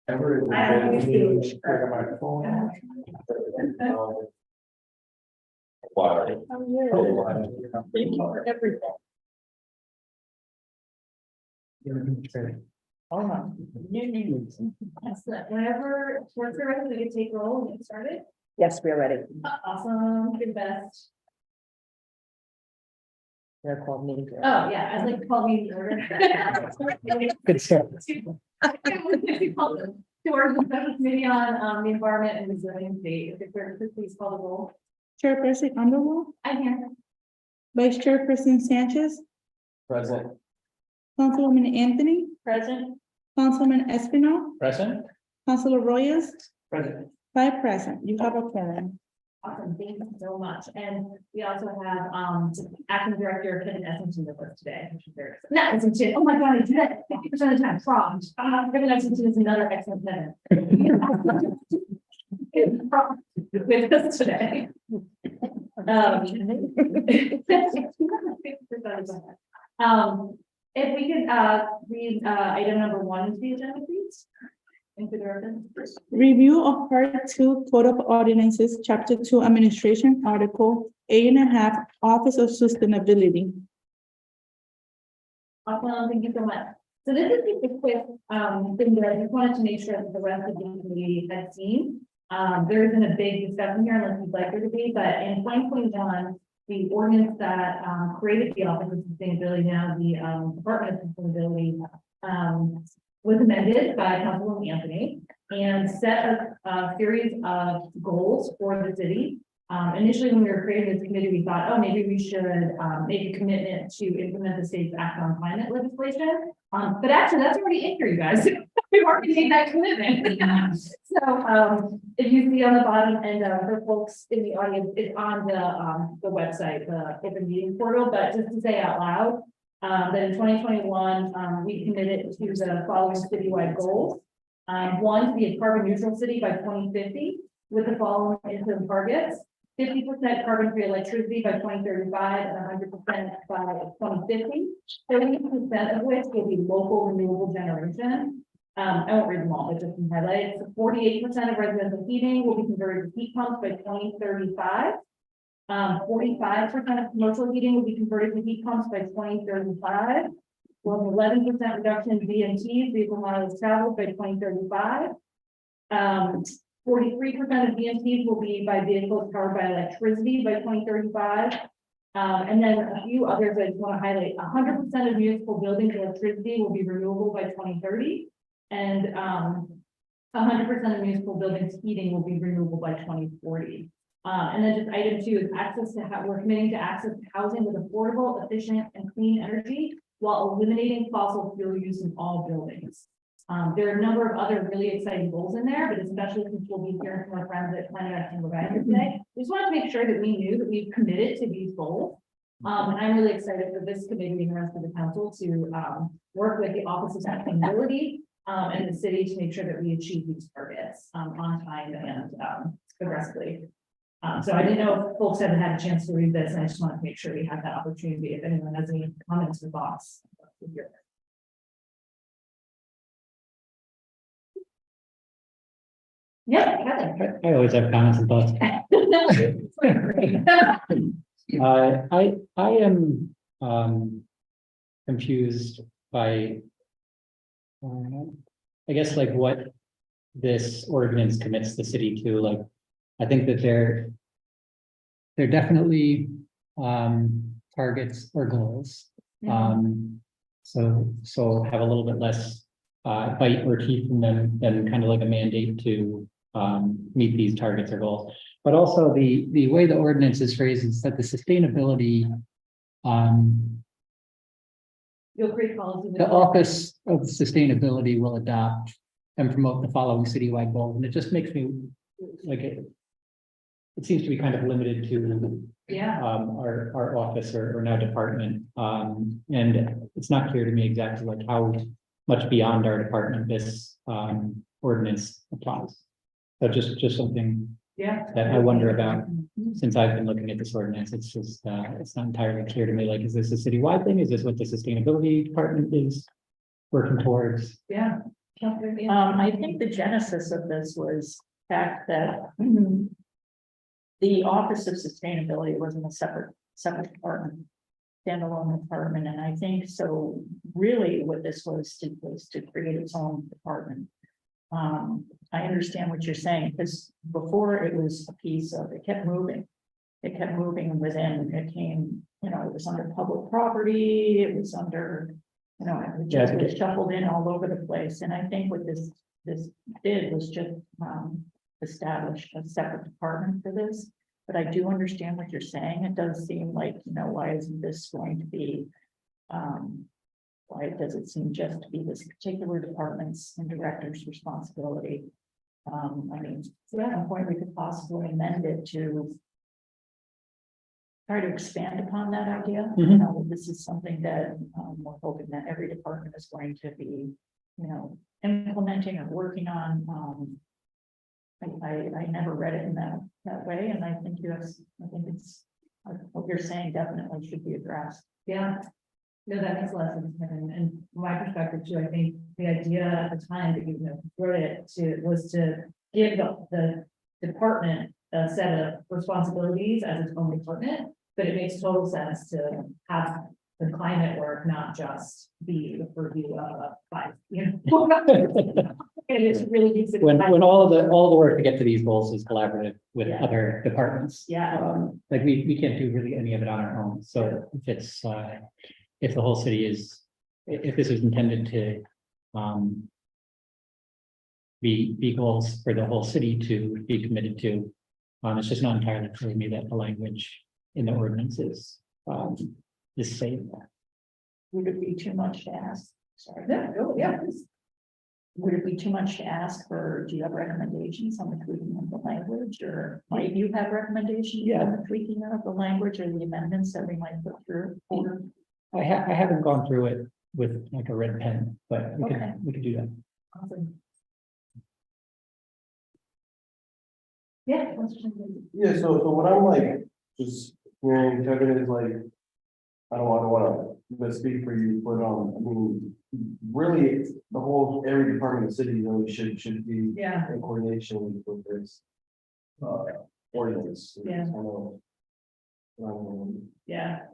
Thank you for everything. Excellent. Whenever we're ready, we can take roll and get started. Yes, we are ready. Awesome. Good best. They're called meeting. Oh, yeah, I'd like to call meeting order. Good start. To our special committee on the environment and resiliency. If the clerk could please call the roll. Chairperson Underwood, I'm here. Vice Chairperson Sanchez, Present. Councilwoman Anthony, Present. Councilman Espinal, Present. Councilor Royas, Present. 5 present. You have a quorum. Awesome. Thank you so much. And we also have acting director Kevin Essington with us today. Which is very exciting. Not Essington. Oh my God, I did that 50% of the time. Prompt. Kevin Essington is another excellent tenant. With us today. If we could read item number 1 into the agenda, please. Into the reference. Review of Part 2 Code of Ordinances, Chapter 2 Administration, Article 8.5, Office of Sustainability. Awesome, thank you so much. So this is just a quick thing that I just wanted to make sure that the rest of the community had seen. There isn't a big discussion here unless you'd like there to be, but in 2021, the ordinance that created the Office of Sustainability, now the Department of Sustainability, was amended by Councilwoman Anthony and set a series of goals for the city. Initially, when we were creating this committee, we thought, oh, maybe we should make a commitment to implement the state's act on climate legislation. But actually, that's already in here, you guys. We've already made that commitment. So if you see on the bottom, and for folks in the audience, it's on the website, the open meeting portal, but just to say out loud, that in 2021, we committed to the following citywide goals. 1, to be a carbon neutral city by 2050, with the following interim targets: 50% carbon-free electricity by 2035 and 100% by 2050. 30% of which will be local renewable generation. I won't read them all, but just some highlights. 48% of residential heating will be converted to heat pumps by 2035. 45% of commercial heating will be converted to heat pumps by 2035. Well, 11% reduction in VMTs, vehicle miles traveled, by 2035. 43% of VMTs will be by vehicles powered by electricity by 2035. And then a few others I just want to highlight. 100% of municipal buildings electricity will be renewable by 2030. And 100% of municipal buildings heating will be renewable by 2040. And then just item 2 is access to we're committing to access to housing with affordable, efficient, and clean energy while eliminating fossil fuel use in all buildings. There are a number of other really exciting goals in there, but especially since we'll be hearing from our friends at Planet Action Providence today, we just wanted to make sure that we knew that we've committed to these goals. And I'm really excited for this committee and the rest of the council to work with the Office of Sustainability and the city to make sure that we achieve these targets on time and aggressively. So I didn't know if folks haven't had a chance to read this, and I just wanted to make sure we had that opportunity. If anyone has any comments or thoughts. Yeah, Heather. I always have comments and thoughts. I am confused by I guess like what this ordinance commits the city to. Like, I think that they're definitely targets or goals. So have a little bit less bite or teeth in them than kind of like a mandate to meet these targets or goals. But also the way the ordinance is phrased is that the sustainability You'll create policy. the Office of Sustainability will adopt and promote the following citywide goals. And it just makes me like it seems to be kind of limited to our office or now department. And it's not clear to me exactly like how much beyond our department this ordinance applies. So just something that I wonder about since I've been looking at this ordinance. It's just it's not entirely clear to me. Like, is this a citywide thing? Is this what the sustainability department is working towards? Yeah. I think the genesis of this was the fact that the Office of Sustainability wasn't a separate department, standalone department, and I think so. Really, what this was to create its own department. I understand what you're saying, because before it was a piece of, it kept moving. It kept moving within, it came, you know, it was under public property, it was under, you know, it just was shuffled in all over the place. And I think what this did was just establish a separate department for this. But I do understand what you're saying. It does seem like, you know, why isn't this going to be, why does it seem just to be this particular department's and director's responsibility? I mean, at some point we could possibly amend it to try to expand upon that idea. You know, this is something that we're hoping that every department is going to be, you know, implementing or working on. I never read it in that way, and I think it's what you're saying definitely should be addressed. Yeah. No, that makes a lot of sense. And from my perspective too, I think the idea at the time that you wrote it was to give the department a set of responsibilities as its own department, but it makes total sense to have the climate work not just be the purview of five, you know. And it's really needs to be When all the work to get to these goals is collaborative with Yeah. other departments. Yeah. Like we can't do really any of it on our own. So if it's, if the whole city is, if this is intended to, be goals for the whole city to be committed to, it's just not entirely clear to me that the language in the ordinance is saying that. Would it be too much to ask? Sorry. Yeah. Would it be too much to ask for, do you have recommendations on the tweaking of the language, or might you have recommendations on the tweaking of the language or the amendments that we might put through? I haven't gone through it with like a red pen, but we could do that. Awesome. Yeah. Yeah, so what I'm like, just hearing Kevin is like, I don't want to misspeak for you, but I mean, really, it's the whole, every department of the city really should be Yeah. in coordination with this ordinance. Yeah. I know. Yeah.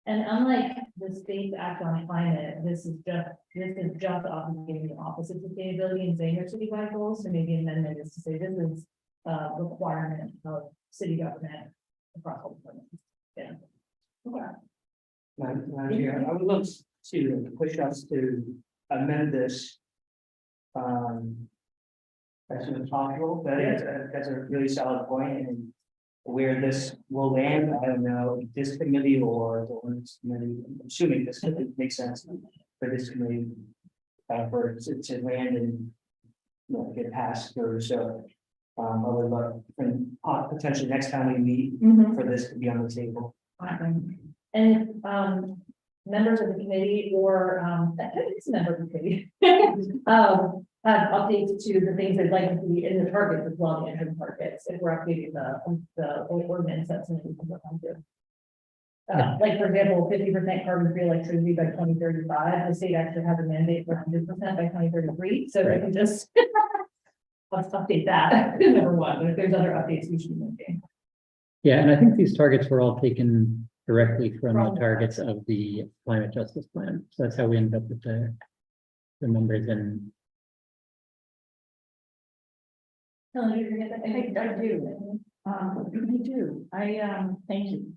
And unlike the state's act on climate, this is just obligating the Office of Sustainability and saying their citywide goals. So maybe an amendment is to say this is a requirement of city government across all departments. Yeah. Okay. I would love to push us to amend this. As soon as possible, that's a really solid point, and where this will land, I don't know, this committee or the ordinance committee, I'm assuming this makes sense for this committee. For it to land and, you know, get passed through, so I would love, and potentially next time we meet, for this to be on the table. And members of the committee or it's a member of the committee have updates to the things they'd like to see in the targets as well, the interim targets, if we're updating the ordinance that's in the like, for example, 50% carbon-free electricity by 2035. The state actually has a mandate for 100% by 2033. So I can just let's update that. Number one, but if there's other updates we should be making. Yeah, and I think these targets were all taken directly from the targets of the climate justice plan. So that's how we ended up with the numbers. And No, you forget that. I do. Thank you.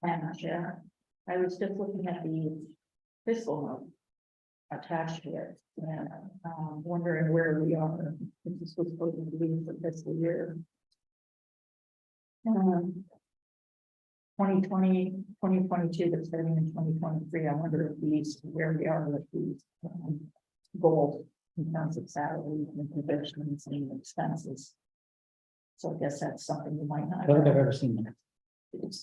And I was just looking at the fiscal note attached to it, and wondering where we are. This was supposed to be for fiscal year 2020, 2022, but starting in 2023. I wonder if where we are with these goals in terms of salaries and provisions and expenses. So I guess that's something you might not. I don't think I've ever seen that.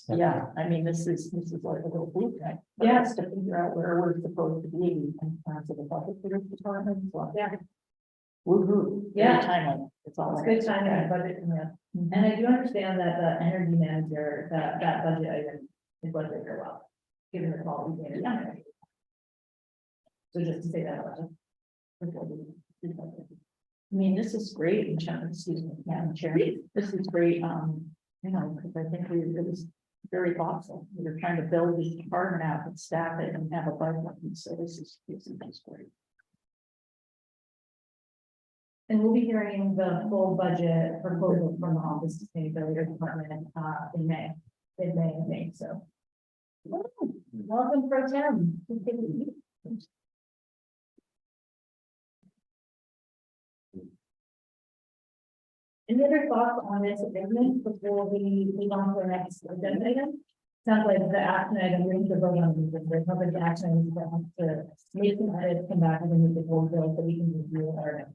Yeah, I mean, this is like a little blueprint. Yes. To figure out where we're supposed to be in terms of the budget for this department. So, Yeah. woo-hoo. Yeah. Timely. It's all. It's good timing on budget, yeah. And I do understand that the energy manager, that budget item is budgeted for well, given the quality of the energy. So just to say that. I mean, this is great, excuse me, Madam Chair, this is great, you know, because I think it was very thoughtful. We were trying to build this department out and staff it and have a budget, and so this is great. And we'll be hearing the full budget proposal from the Office of Sustainability Department, in May, mid-May, I think, so. Welcome, Pro Tem. Any other thoughts on this amendment before we move on to our next agenda item? Sounds like the action item, we need to vote on this, there's public action, items that have to make some edits, come back and then we can vote bill so we can review our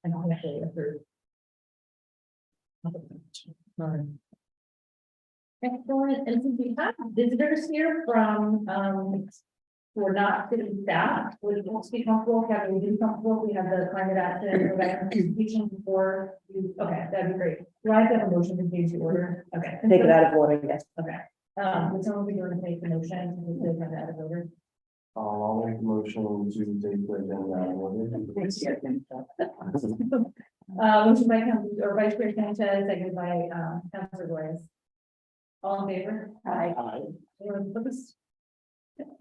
and actually approve. Excellent, and since we have visitors here from, who are not city staff, would you all be comfortable, Kevin, would you be comfortable, we have the climate action presentation before you, okay, that'd be great. Do I have a motion to change the order? Okay. Take it out of order, yes. Okay, would someone be going to make the motion to take it out of order? I'll make a motion to take the agenda out of order. Motion by Council, or Vice Chair Sanchez, seconded by, Councilor Boyce. All in favor? Aye. Anyone opposed?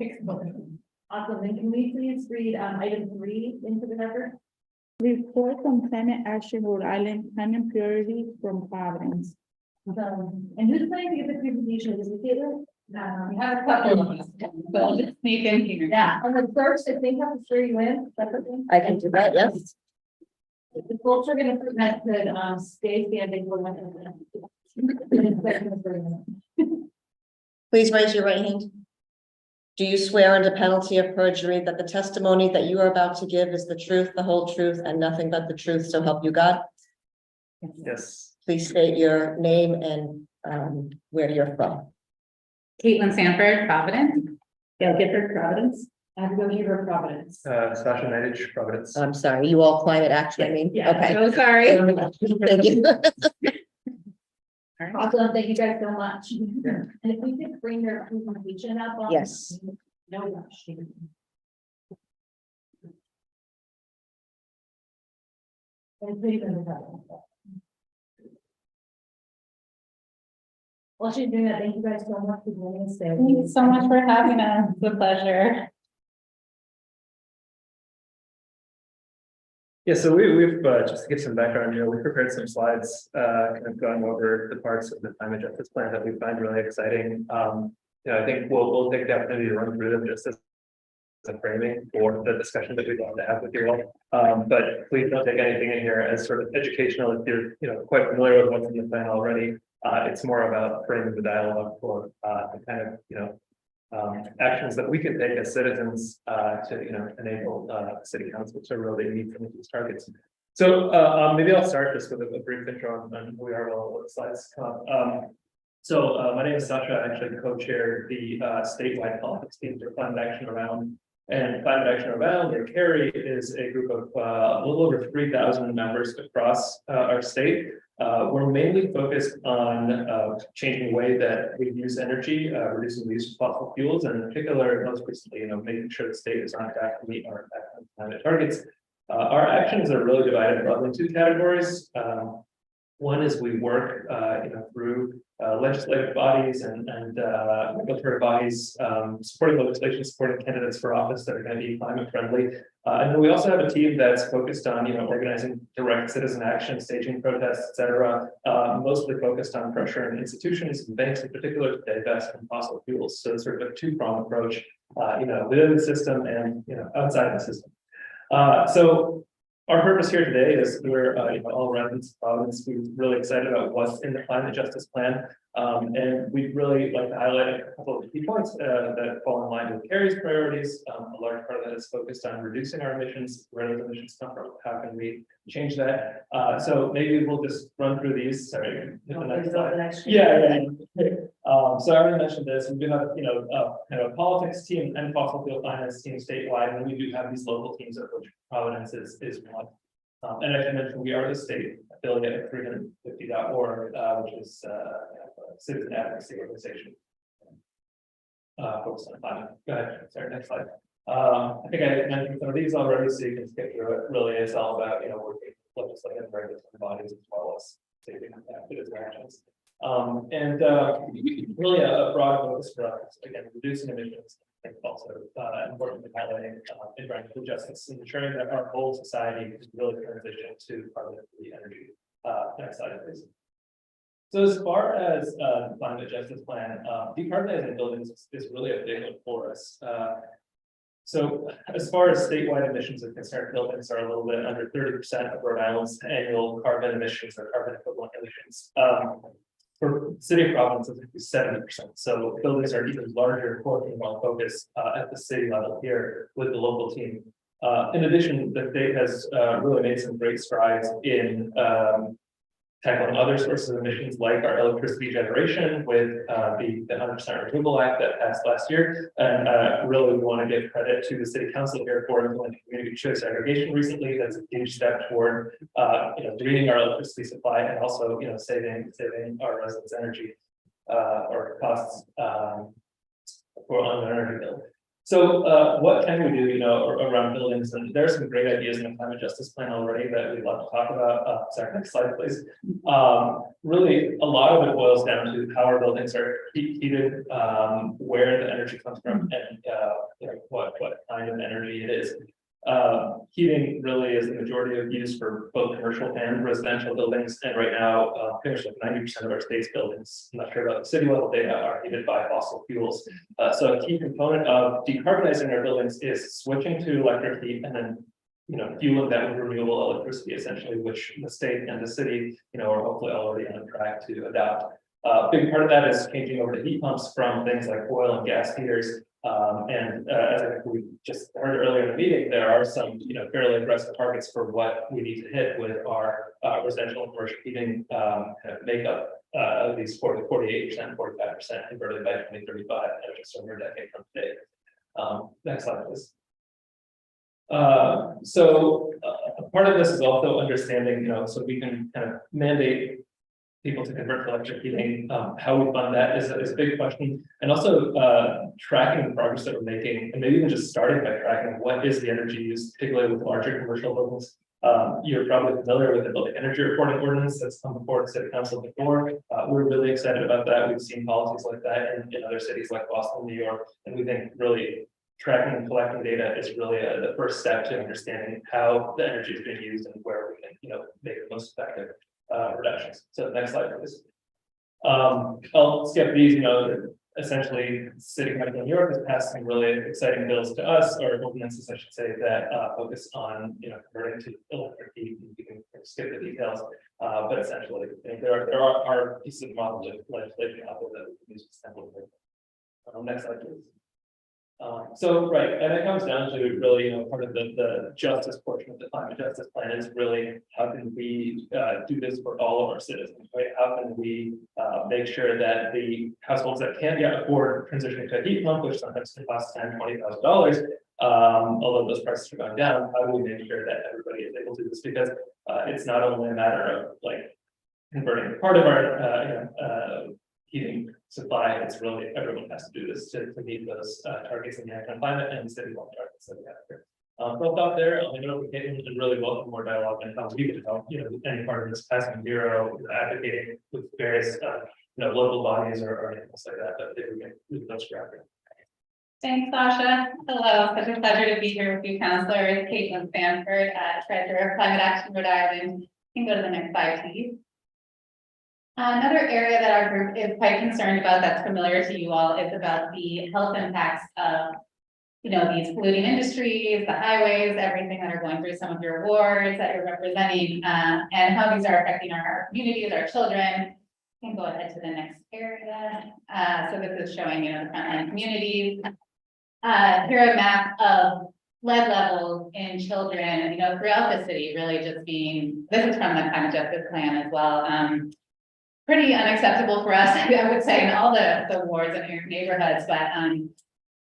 Excellent. Awesome, then can we please read, item 3 into the record? Report from Climate Action Rhode Island, climate priority from Providence. And who's planning to give the presentation? Is it Caitlin? We have a couple of us, but I'll just sneak in here. Yeah, and the first, if they have to swear you in, that's okay. I can do that, yes. The folks are gonna present to, stay standing for one minute. Please raise your right hand. Do you swear under penalty of perjury that the testimony that you are about to give is the truth, the whole truth, and nothing but the truth, so help you God? Yes. Please state your name and where you're from. Caitlin Sanford, Providence. Yeah, Gifford, Providence. I have to go here, Providence. Sasha Nidich, Providence. I'm sorry, you all climate action, I mean, Yeah. okay. So sorry. Thank you. Awesome, thank you guys so much. And if we could bring their presentation up. On- Yes. No rush. And please, while she's doing that, thank you guys so much for joining us today. Thank you so much for having us. It's a pleasure. Yeah, so we've just to give some background, we prepared some slides, kind of going over the parts of the climate justice plan that we find really exciting. I think we'll take the opportunity to run through them just as a framing for the discussion that we'd love to have with you all. But please don't take anything in here as sort of educational if you're quite familiar with what's in the plan already. It's more about framing the dialogue for the kind of actions that we can take as citizens to enable city council to really meet some of these targets. So maybe I'll start just with a brief intro on who we are while the slides come up. So my name is Sasha. I actually co-chair the statewide politics team for Climate Action Around. And Climate Action Around, or CARRY, is a group of a little over 3,000 members across our state. We're mainly focused on changing the way that we use energy, reducing the use of fossil fuels, and in particular, most recently, making sure the state is on track to meet our climate targets. Our actions are really divided broadly in 2 categories. One is we work, through legislative bodies and regulatory bodies, supporting legislation, supporting candidates for office that are going to be climate friendly. And then we also have a team that's focused on, organizing direct citizen action, staging protests, et cetera, mostly focused on pressuring institutions and banks in particular to divest from fossil fuels. So it's sort of a 2-pronged approach, within the system and, outside the system. So our purpose here today is we're all residents of Providence. We're really excited about what's in the climate justice plan. And we'd really like to highlight a couple of key points that fall in line with CARRY's priorities. A large part of that is focused on reducing our emissions. Where do those emissions come from? How can we change that? So maybe we'll just run through these. Sorry, hit the next slide. Yeah. So I already mentioned this. We do have, kind of a politics team and fossil fuel finance team statewide, and then we do have these local teams of which Providence is one. And as I mentioned, we are the state affiliate of 350.org, which is a citizen advocacy organization focused on climate. Go ahead. Sorry, next slide. I think I mentioned some of these already, so you can skip through it. Really, it's all about, working with legislative and regulatory bodies as well as taking active actions. Really a broad focus for us, again, reducing emissions. I think also importantly highlighting environmental justice and ensuring that our whole society is really transition to carbon-free energy. Next slide, please. So as far as the climate justice plan, decarbonizing buildings is really a big one for us. So as far as statewide emissions are concerned, buildings are a little bit under 30% of Rhode Island's annual carbon emissions or carbon equivalent emissions. For city of Providence, it's 70%. So buildings are even larger, working well focused at the city level here with the local team. In addition, the state has really made some great strides in tackling other sources of emissions like our electricity generation with the 100% Renewable Act that passed last year. And really we want to give credit to the city council here for implementing community choice aggregation recently. That's a huge step toward greening our electricity supply and also saving our residents energy or costs for on their energy bill. So what can we do, around buildings? And there are some great ideas in the climate justice plan already that we'd love to talk about. Sorry, next slide, please. Really, a lot of it boils down to how our buildings are heated, where the energy comes from, and what kind of energy it is. Heating really is the majority of use for both commercial and residential buildings, and right now, pretty much like 90% of our state's buildings, I'm not sure about the city level data, are heated by fossil fuels. So a key component of decarbonizing our buildings is switching to electric heat and then fueling that with renewable electricity, essentially, which the state and the city, are hopefully already on track to adopt. A big part of that is changing over to heat pumps from things like oil and gas heaters. As I think we just heard earlier in the meeting, there are some, fairly aggressive targets for what we need to hit with our residential and commercial heating kind of makeup of these 48%, 45% converted by 2035, just over a decade from today. Next slide, please. So part of this is also understanding, so we can kind of mandate people to convert to electric heating. How we fund that is a big question, and also tracking the progress that we're making, and maybe even just starting by tracking what is the energy use, particularly with larger commercial buildings. You're probably familiar with the building energy reporting ordinance that's come before the city council before. We're really excited about that. We've seen policies like that in other cities like Boston, New York, and we think really tracking and collecting data is really the first step to understanding how the energy is being used and where we can, make it most effective reductions. So next slide, please. I'll skip these. Essentially, City Council of New York has passed some really exciting bills to us, or ordinances, I should say, that focus on converting to electric heat. You can skip the details, but essentially, there are pieces of model legislation out there that we can use to sample. Next slide, please. So right, and it comes down to really, part of the justice portion of the climate justice plan is really how can we do this for all of our citizens, right? How can we make sure that the households that can't yet afford transitioning to a heat pump, which sometimes can cost $10,000–$20,000, although those prices are going down, how do we make sure that everybody is able to do this? Because it's not only a matter of like converting part of our heating supply, it's really everyone has to do this to meet those targets in the action climate and city level targets that we have here. So out there, I'll leave it over to Caitlin and really welcome more dialogue and how we can help, any part of this passing bureau, advocating with various local bodies or anything like that they would make with those graphic. Thanks, Sasha. Hello, such a pleasure to be here with you, counselors. Caitlin Sanford, Treasurer of Climate Action Rhode Island. You can go to the next slide, please. Another area that our group is quite concerned about that's familiar to you all is about the health impacts of, these polluting industries, the highways, everything that are going through some of your wards that you're representing, and how these are affecting our communities, our children. You can go ahead to the next area. So this is showing, the frontline communities. Here a map of lead levels in children, throughout the city, really just being, this is from the climate justice plan as well. Pretty unacceptable for us, I would say, in all the wards and neighborhoods, but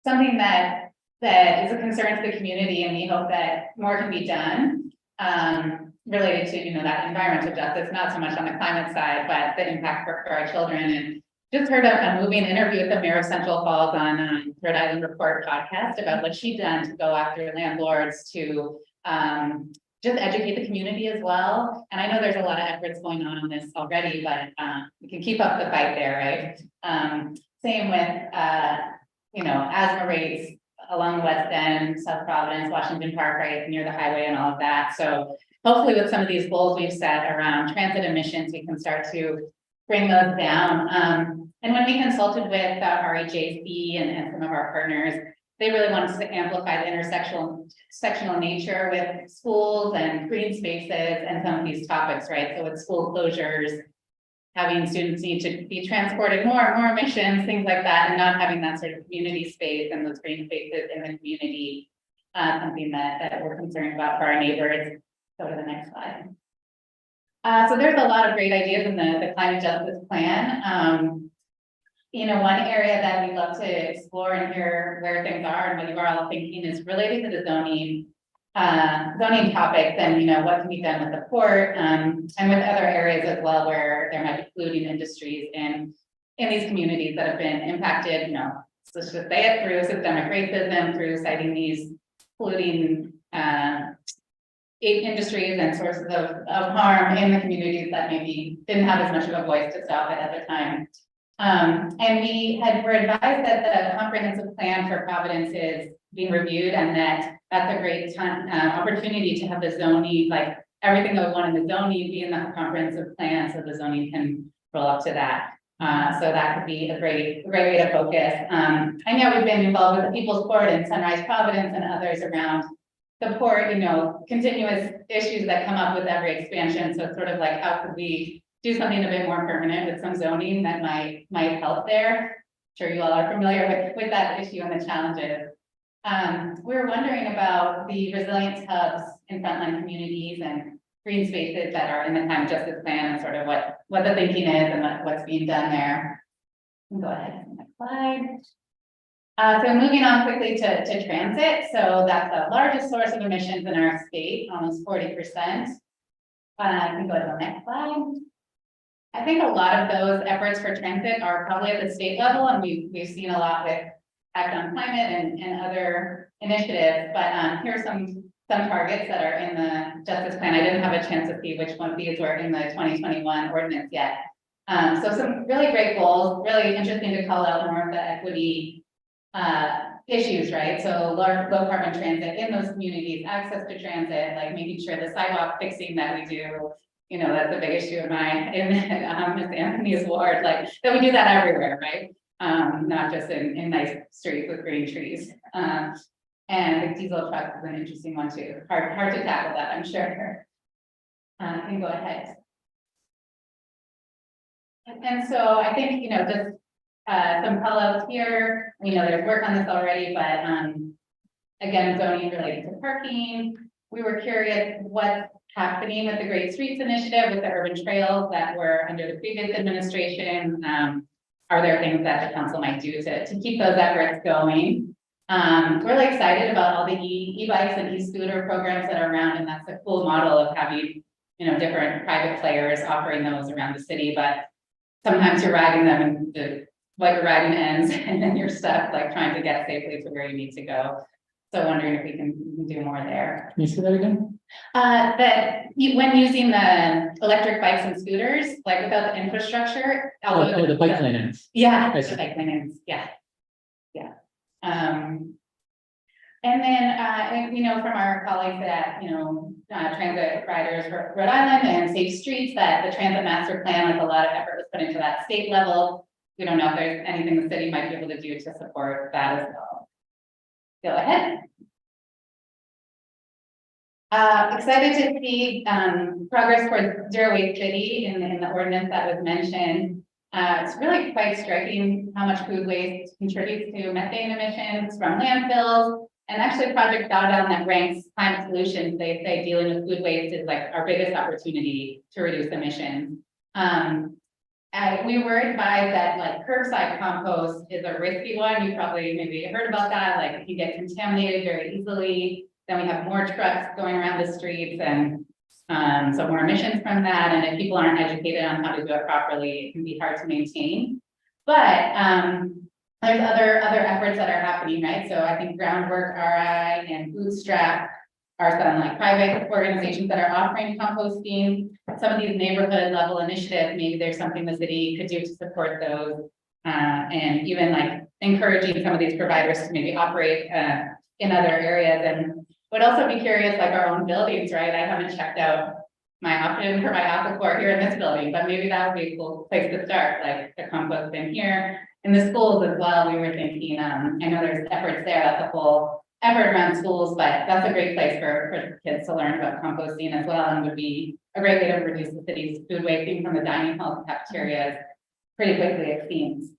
something that is a concern to the community, and we hope that more can be done related to that environmental justice, not so much on the climate side, but the impact for our children. And just heard a moving interview with the mayor of Central Falls on Rhode Island Report podcast about what she'd done to go after landlords to just educate the community as well. And I know there's a lot of efforts going on this already, but we can keep up the fight there, right? Same with asthma rates along the West End, South Providence, Washington Park, right near the highway and all of that. So hopefully with some of these goals we've set around transit emissions, we can start to bring those down. And when we consulted with REJC and some of our partners, they really wanted to amplify the intersectional nature with schools and green spaces and some of these topics, right? So with school closures, having students need to be transported more emissions, things like that, and not having that sort of community space and those green spaces in the community, something that we're concerned about for our neighbors. Go to the next slide. So there's a lot of great ideas in the climate justice plan. One area that we'd love to explore and hear where things are and what you are all thinking is related to the zoning topics and, what can be done with the port, and with other areas as well, where there might be polluting industries in these communities that have been impacted, let's just say it, through systemic racism, through citing these polluting, industries and sources of harm in the communities that maybe didn't have as much of a voice to stop it at the time. And we're advised that the comprehensive plan for Providence is being reviewed, and that's a great opportunity to have the zoning, like everything that we want in the zoning, be in the comprehensive plan, so the zoning can roll up to that. So that could be a great way to focus. I know we've been involved with the People's Port and Sunrise Providence and others around the port, continuous issues that come up with every expansion. So it's sort of like, how could we do something a bit more permanent with some zoning that might help there? I'm sure you all are familiar with that issue and the challenges. We were wondering about the resilience hubs in frontline communities and green spaces that are in the climate justice plan, and sort of what the thinking is and what's being done there. Go ahead to the next slide. So moving on quickly to transit. So that's the largest source of emissions in our state, almost 40%. I can go to the next slide. I think a lot of those efforts for transit are probably at the state level, and we've seen a lot with Act on Climate and other initiatives. But here are some targets that are in the justice plan. I didn't have a chance to see which one of these were in the 2021 ordinance yet. So some really great goals, really interesting to call out more of the equity issues, right? So low carbon transit in those communities, access to transit, like making sure the sidewalk fixing that we do, that's a big issue in Ms. Anthony's ward, like that we do that everywhere, right? Not just in nice streets with green trees. And the diesel truck is an interesting one too. Hard to tackle that, I'm sure. Can go ahead. And so I think, just some call outs here. We know there's work on this already, but again, zoning related to parking. We were curious what's happening with the Great Streets Initiative with the urban trails that were under the previous administration. Are there things that the council might do to keep those efforts going? Really excited about all the e-bikes and e-scooter programs that are around, and that's a cool model of having, different private players offering those around the city, but sometimes you're riding them and what you're riding ends and then you're stuck like trying to get safely to where you need to go. So wondering if we can do more there. Can you say that again? When using the electric bikes and scooters, like without the infrastructure. The bike lane ends. Yeah, I the see. bike lane ends, yeah. And then, from our colleagues at, Transit Riders Rhode Island and Safe Streets, that the transit master plan, like a lot of effort was put into that state level. We don't know if there's anything the city might be able to do to support that as well. Go ahead. Excited to see progress towards zero waste city in the ordinance that was mentioned. It's really quite striking how much food waste contributes to methane emissions from landfills. And actually Project Drawdown that ranks climate solutions, they say dealing with food waste is like our biggest opportunity to reduce emissions. We were advised that like curbside compost is a risky one. You probably maybe heard about that. Like it can get contaminated very easily. Then we have more trucks going around the streets and so more emissions from that. And if people aren't educated on how to do it properly, it can be hard to maintain. But, there's other efforts that are happening, right? So I think Groundwork, RI, and Bootstrap are some like private organizations that are offering composting. Some of these neighborhood level initiatives, maybe there's something the city could do to support those. And even like encouraging some of these providers to maybe operate in other areas, and would also be curious, like our own buildings, right? I haven't checked out my option for my aquacore here in this building, but maybe that would be a cool place to start, like the compost in here. In the schools as well, we were thinking, I know there's efforts there, that's a whole effort around schools, but that's a great place for kids to learn about composting as well, and would be a great way to reduce the city's food wasting from the dining hall cafeterias pretty quickly, it seems.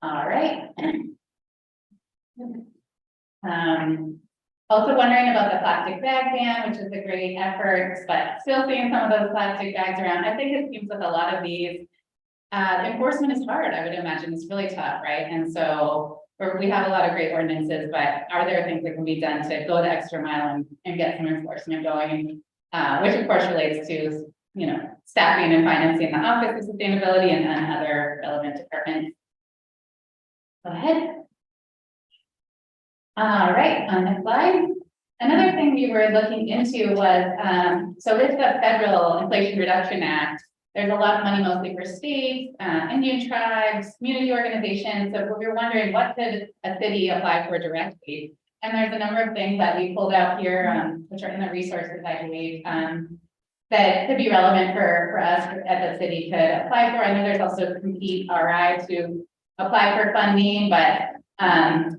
All right. Also wondering about the plastic bag ban, which is a great effort, but still seeing some of those plastic bags around. I think it seems with a lot of these, enforcement is hard, I would imagine. It's really tough, right? And so we have a lot of great ordinances, but are there things that can be done to go the extra mile and get some enforcement going? Which of course relates to, you know, staffing and financing the Office of Sustainability and other relevant departments. Go ahead. All right, on this slide. Another thing we were looking into was, so with the Federal Inflation Reduction Act, there's a lot of money mostly for states, Indian tribes, community organizations. So we were wondering, what could a city apply for directly? And there's a number of things that we pulled out here, which are in the resources, I believe, that could be relevant for us at the city could apply for. I know there's also Compete RI to apply for funding, but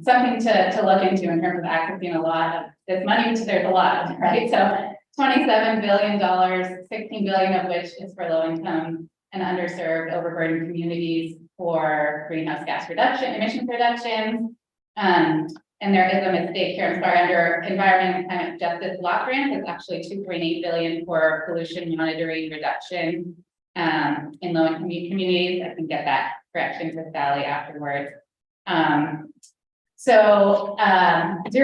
something to look into in terms of accessing a lot of this money, which there's a lot, right? So $27 billion, $16 billion of which is for low-income and underserved, overburdened communities for greenhouse gas emissions reductions. And there is a mistake here, I'm sorry, under Environment and Climate Justice Block Grant, it's actually $2.8 billion for pollution monitoring reduction in low-income communities. I can get that correction to Sally afterwards. Zero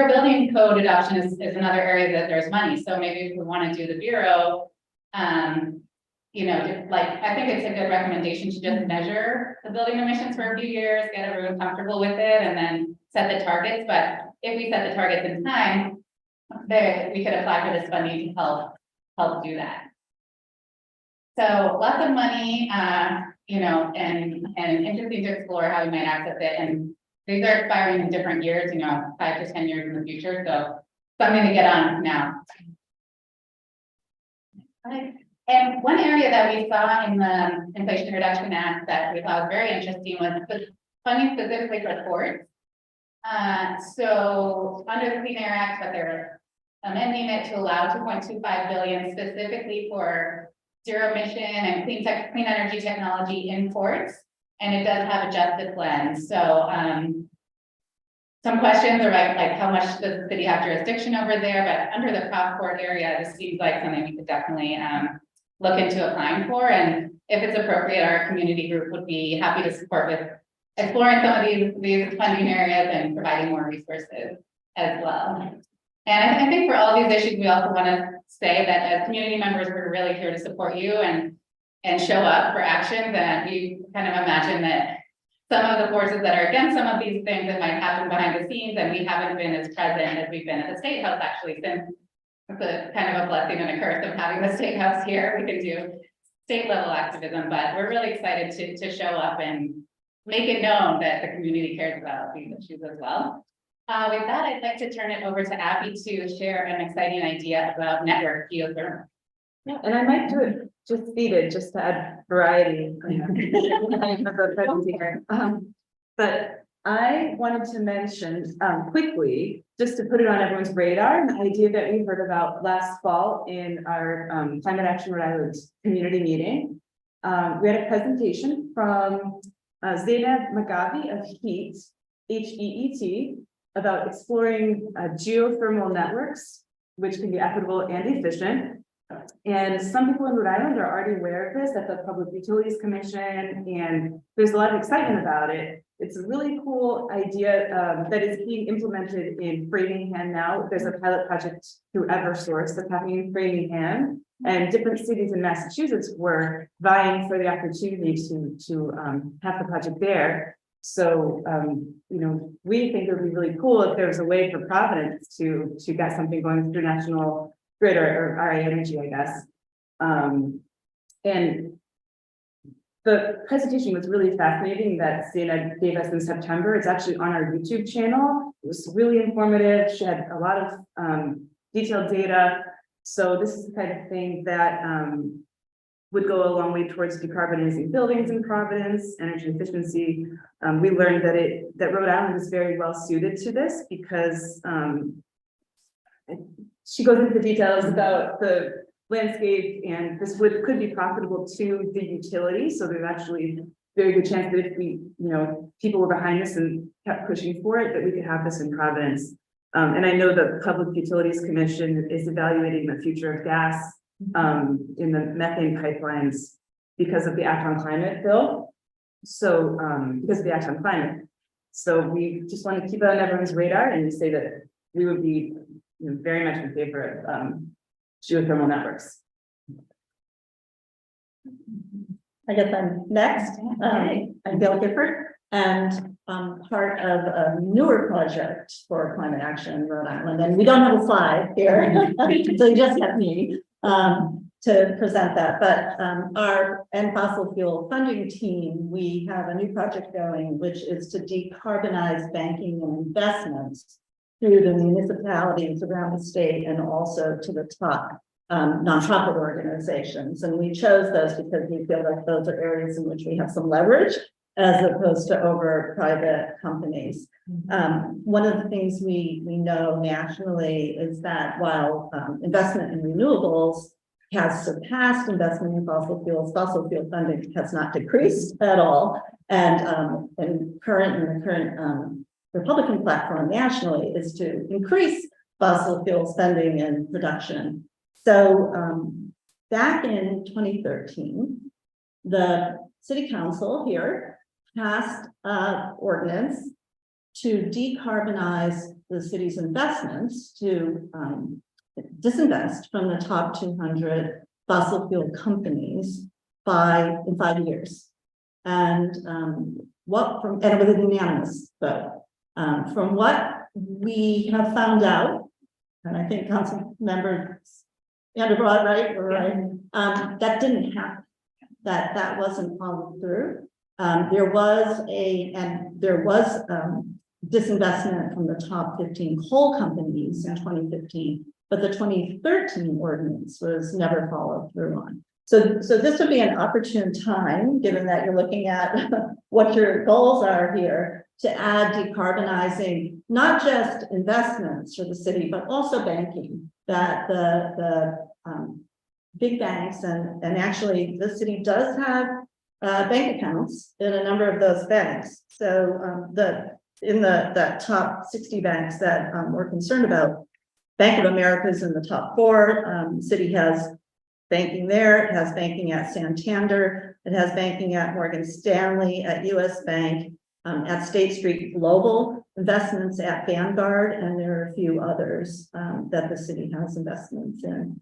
building code adoption is another area that there's money. So maybe if we want to do the Bureau, you know, just like, I think it's a good recommendation to just measure the building emissions for a few years, get everyone comfortable with it, and then set the targets. But if we set the targets in time, we could apply for this funding to help do that. So lots of money, you know, and interesting to explore how we might access it. And these are expiring in different years, you know, 5 to 10 years in the future. So something to get on now. And one area that we saw in the Inflation Reduction Act that we thought was very interesting was the funding specifically for ports. So under the Clean Air Act, but they're amending it to allow $2.25 billion specifically for zero emission and clean energy technology in ports. And it does have a justice lens. So some questions are like how much does the city have jurisdiction over there? But under the prop port area, this seems like something we could definitely look into applying for. And if it's appropriate, our community group would be happy to support with exploring some of these funding areas and providing more resources as well. And I think for all of these issues, we also want to say that as community members, we're really here to support you and show up for action. That we kind of imagine that some of the forces that are against some of these things that might happen behind the scenes, and we haven't been as present as we've been at the State House actually, since it's a kind of a blessing and a curse of having the State House here. We can do state level activism, but we're really excited to show up and make it known that the community cares about these issues as well. With that, I'd like to turn it over to Abby to share an exciting idea about network geothermal. Yeah, and I might do it just seated, just to add variety. But I wanted to mention quickly, just to put it on everyone's radar, an idea that we heard about last fall in our Climate Action Rhode Island community meeting. We had a presentation from Zainab Magavi of HEAT, H-E-E-T, about exploring geothermal networks, which can be equitable and efficient. And some people in Rhode Island are already aware of this at the Public Utilities Commission, and there's a lot of excitement about it. It's a really cool idea that is being implemented in Framingham now. There's a pilot project through Eversource that's happening in Framingham. And different cities in Massachusetts were vying for the opportunity to have the project there. So, we think it would be really cool if there was a way for Providence to get something going through National Grid or RA Energy, I guess. And the presentation was really fascinating that Sienna gave us in September. It's actually on our YouTube channel. It was really informative. She had a lot of detailed data. So this is the kind of thing that would go a long way towards decarbonizing buildings in Providence, energy efficiency. We learned that Rhode Island is very well suited to this because she goes into details about the landscape, and this could be profitable to the utility. So there's actually a very good chance that if we, people were behind this and kept pushing for it, that we could have this in Providence. And I know the Public Utilities Commission is evaluating the future of gas in the methane pipelines because of the Act on Climate bill. So because of the Act on Climate. So we just want to keep it on everyone's radar and say that we would be very much in favor of geothermal networks. I guess I'm next. I'm Gail Gifford, and I'm part of a newer project for climate action in Rhode Island. And we don't have a slide here, so you just have me to present that. But our End Fossil Fuel funding team, we have a new project going, which is to decarbonize banking and investments through the municipalities around the state and also to the top nonprofit organizations. And we chose those because we feel like those are areas in which we have some leverage as opposed to over private companies. One of the things we know nationally is that while investment in renewables has surpassed investment in fossil fuel funding has not decreased at all. And the current Republican platform nationally is to increase fossil fuel spending and production. So back in 2013, the city council here passed an ordinance to decarbonize the city's investments, to disinvest from the top 200 fossil fuel companies in 5 years. And and it was a unanimous vote. From what we have found out, and I think council members Underbroad, right? That didn't happen. That wasn't followed through. There was disinvestment from the top 15 coal companies in 2015, but the 2013 ordinance was never followed through on. So this would be an opportune time, given that you're looking at what your goals are here, to add decarbonizing, not just investments for the city, but also banking, that the big banks and actually the city does have bank accounts in a number of those banks. So that top 60 banks that we're concerned about, Bank of America is in the top 4. City has banking there. It has banking at Santander. It has banking at Morgan Stanley, at US Bank, at State Street Global, investments at Vanguard, and there are a few others that the city has investments in,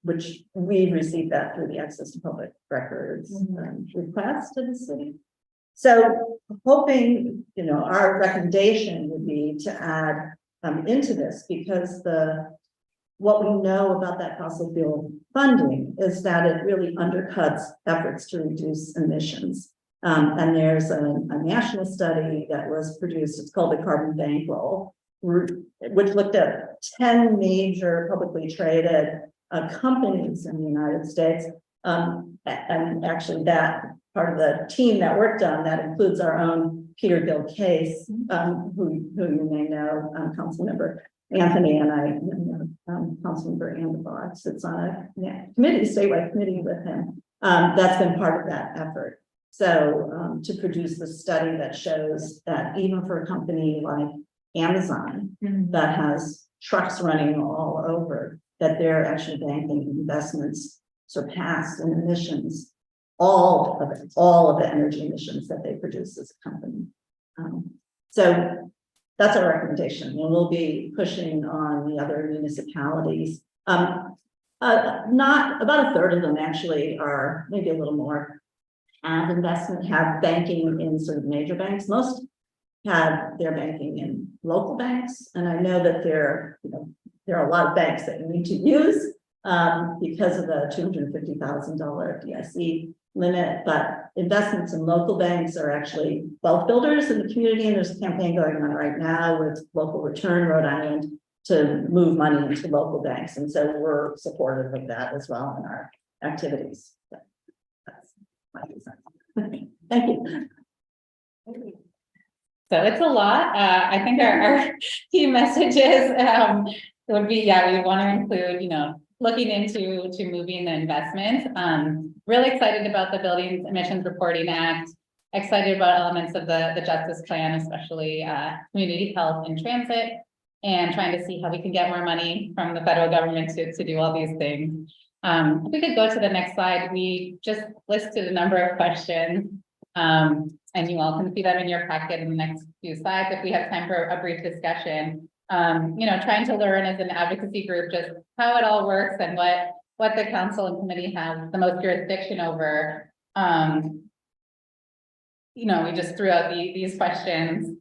which we received that through the Access to Public Records request to the city. So hoping, our recommendation would be to add into this, because what we know about that fossil fuel funding is that it really undercuts efforts to reduce emissions. And there's a national study that was produced, it's called the Carbon Bankroll, which looked at 10 major publicly traded companies in the United States. And actually that part of the team that worked on that includes our own Peter Gill Case, who you may know, Councilmember Anthony, and I, Councilmember Anderbach sits on a statewide committee with him. That's been part of that effort. So to produce the study that shows that even for a company like Amazon that has trucks running all over, that they're actually banking investments surpass in emissions all of the energy emissions that they produce as a company. So that's our recommendation, and we'll be pushing on the other municipalities. Not, about a third of them actually are, maybe a little more, have banking in sort of major banks. Most have their banking in local banks. And I know that there are a lot of banks that we need to use because of the $250,000 DSE limit, but investments in local banks are actually wealth builders in the community. And there's a campaign going on right now with Local Return Rhode Island to move money into local banks. And so we're supportive of that as well in our activities. That's my 2 cents. Thank you. So it's a lot. I think our key messages would be, yeah, we want to include, looking into moving the investments. Really excited about the Buildings Emissions Reporting Act. Excited about elements of the Justice Plan, especially community health and transit, and trying to see how we can get more money from the federal government to do all these things. If we could go to the next slide, we just listed a number of questions. And you all can see them in your packet in the next few slides if we have time for a brief discussion. Trying to learn as an advocacy group just how it all works and what the council and committee has the most jurisdiction over. We just threw out these questions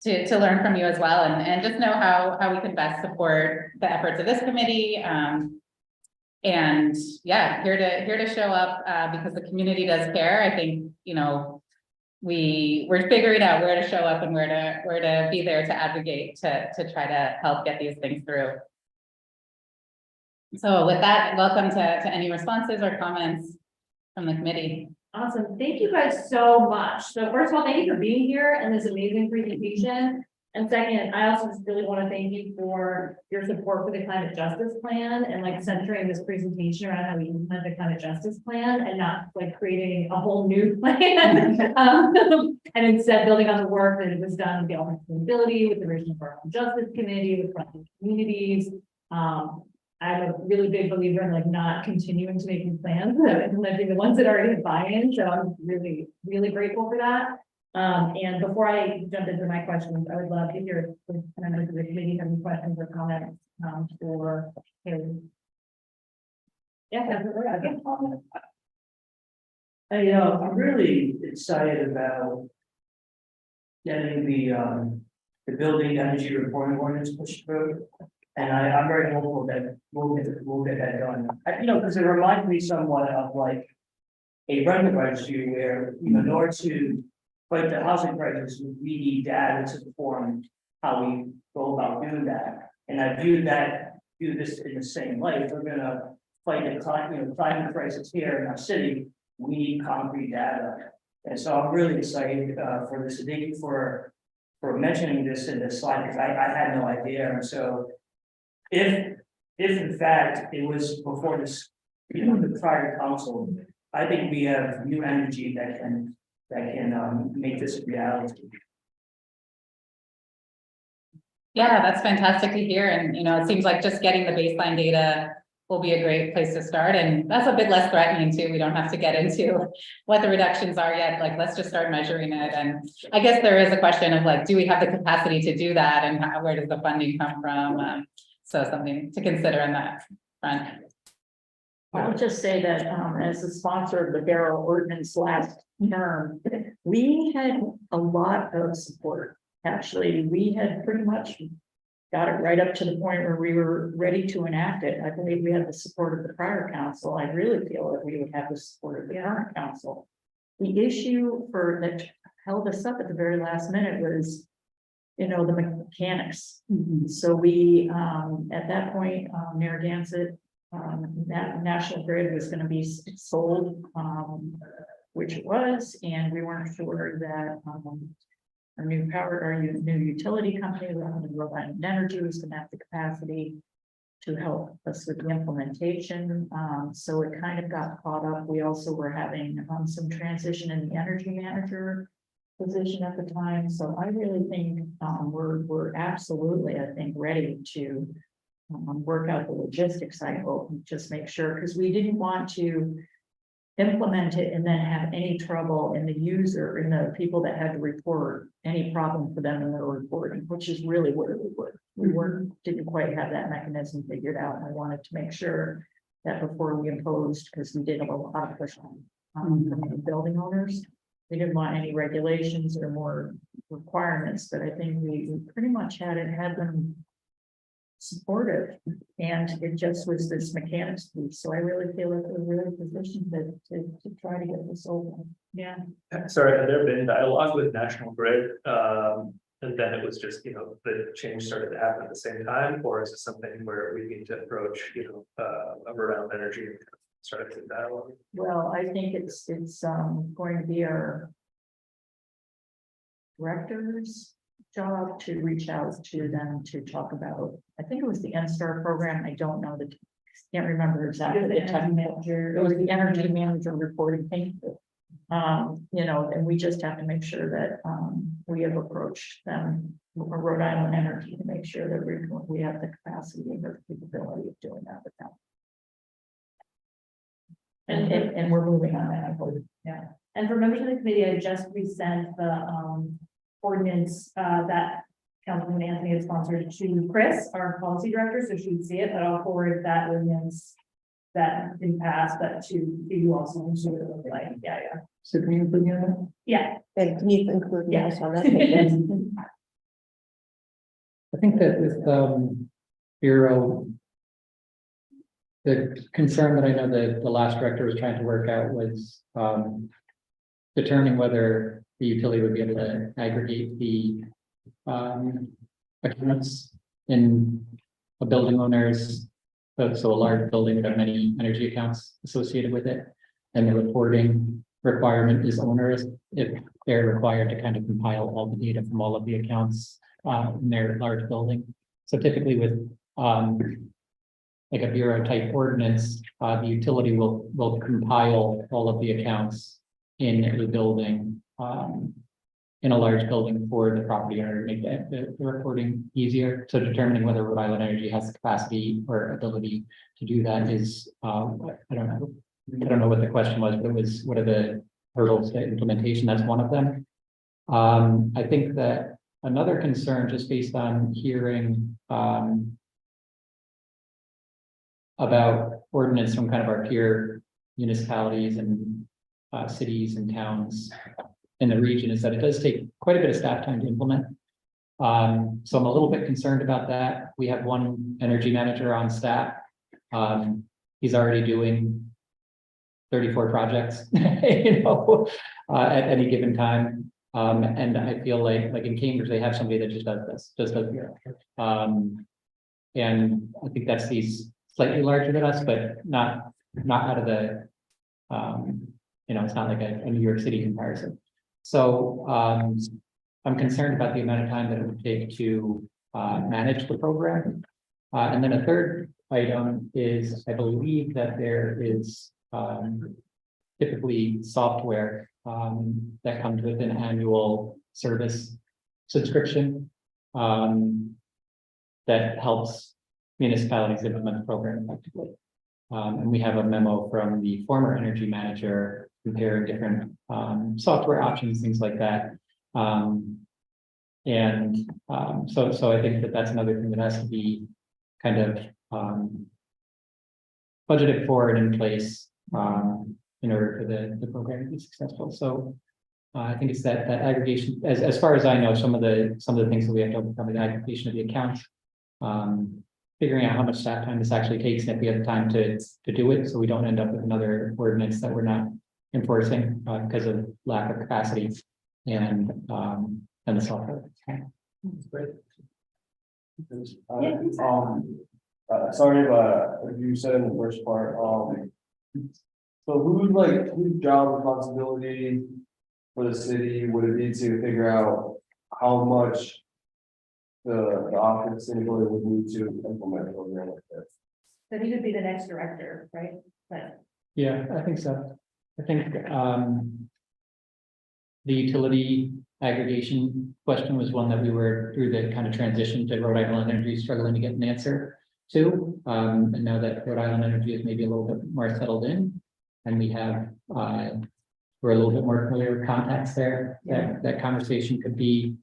to learn from you as well, and just know how we can best support the efforts of this committee. And yeah, here to show up because the community does care. I think, we're figuring out where to show up and where to be there to advocate to try to help get these things through. So with that, welcome to any responses or comments from the committee. Awesome. Thank you guys so much. So first of all, thank you for being here and this amazing presentation. And second, I also just really want to thank you for your support for the climate justice plan and like centering this presentation around how we implement the climate justice plan and not like creating a whole new plan. And instead building on the work that was done with the Office of Sustainability, with the Regional Environment Justice Committee, with frontier communities. I'm a really big believer in like not continuing to make new plans, implementing the ones that already have buy-in. So I'm really, really grateful for that. And before I jump into my questions, I would love to hear if members of the committee have any questions or comments for Haley. Yeah, I'm really excited about getting the building energy reporting ordinance pushed through. And I'm very hopeful that we'll get that done. Because it reminds me somewhat of like a rental registry where, in order to fight the housing crisis, we need data to inform how we go about doing that. And I view this in the same light. If we're gonna fight the climate crisis here in our city, we need concrete data. And so I'm really excited for this. Thank you for mentioning this in this slide, because I had no idea. And so if in fact it was before this, the prior council, I think we have new energy that can make this a reality. Yeah, that's fantastic to hear. And, it seems like just getting the baseline data will be a great place to start. And that's a bit less threatening too. We don't have to get into what the reductions are yet. Like, let's just start measuring it. And I guess there is a question of like, do we have the capacity to do that? And where does the funding come from? So something to consider on that front. I would just say that as the sponsor of the Barrel Ordinance last term, we had a lot of support. Actually, we had pretty much got it right up to the point where we were ready to enact it. I believe we had the support of the prior council. I really feel that we would have the support of the current council. The issue that held us up at the very last minute was, the mechanics. So we, at that point, Narragansett, that National Grid was going to be sold, which it was, and we weren't sure that our new utility company, Rhode Island Energy, was going to have the capacity to help us with the implementation. So it kind of got caught up. We also were having some transition in the energy manager position at the time. So I really think we're absolutely, I think, ready to work out the logistics cycle and just make sure, because we didn't want to implement it and then have any trouble in the user and the people that had to report any problem for them in their reporting, which is really where we were. We didn't quite have that mechanism figured out. And I wanted to make sure that before we imposed, because we did have a lot of push on from the building owners. We didn't want any regulations or more requirements, but I think we pretty much had them supportive, and it just was this mechanics piece. So I really feel like we're really positioned to try to get this open. Yeah. Sorry, had there been dialogue with National Grid? And then it was just, the change started to happen at the same time, or is it something where we need to approach, a Rhode Island Energy and start to dialogue? Well, I think it's going to be our director's job to reach out to them to talk about, I think it was the NSTAR program. I don't know can't remember exactly. You're the energy manager. It was the energy manager reporting thing. And we just have to make sure that we have approached them, or Rhode Island Energy, to make sure that we have the capacity and the capability of doing that with them. And we're moving on that, I believe. Yeah, and for members of the committee, I just resent the ordinance that Councilman Anthony had sponsored to Chris, our policy director, so she would see it, but I'll forward that ordinance that didn't pass, but to you also, and see what it looks like. Yeah. So can you put me on that? Yeah. And can you include Yeah. us on that? I think that with Bureau, the concern that I know that the last director was trying to work out was determining whether the utility would be able to aggregate the accounts in a building owner's, so a large building would have many energy accounts associated with it, and the reporting requirement is onerous if they're required to kind of compile all the data from all of the accounts in their large building. So typically with like a bureau type ordinance, the utility will compile all of the accounts in a building, in a large building for the property owner to make the reporting easier. So determining whether Rhode Island Energy has the capacity or ability to do that is, I don't know what the question was, but it was, what are the hurdles to implementation? That's one of them. I think that another concern, just based on hearing about ordinance from kind of our peer municipalities and cities and towns in the region, is that it does take quite a bit of staff time to implement. So I'm a little bit concerned about that. We have one energy manager on staff. He's already doing 34 projects, at any given time. And I feel like in Cambridge, they have somebody that just does and I think that's these slightly larger than us, but not out of the, it's not like a New York City comparison. So I'm concerned about the amount of time that it would take to manage the program. And then a third item is, I believe that there is typically software that comes with an annual service subscription that helps municipalities implement the program effectively. And we have a memo from the former energy manager comparing different software options, things like that. So I think that that's another thing that has to be kind of budgeted for and in place in order for the program to be successful. So I think it's that aggregation, as far as I know, some of the things that we have to overcome, the aggregation of the accounts, figuring out how much staff time this actually takes, and if we have time to do it, so we don't end up with another ordinance that we're not enforcing because of lack of capacity and the software. Great. Sorry if you said in the first part, so whose job responsibility for the city would it be to figure out how much the office anybody would need to implement a program like this? So he would be the next director, right? But Yeah, I think so. I think the utility aggregation question was one that we were through the kind of transition to Rhode Island Energy struggling to get an answer to. And now that Rhode Island Energy is maybe a little bit more settled in, and we have we're a little bit more familiar with contacts there, that conversation could be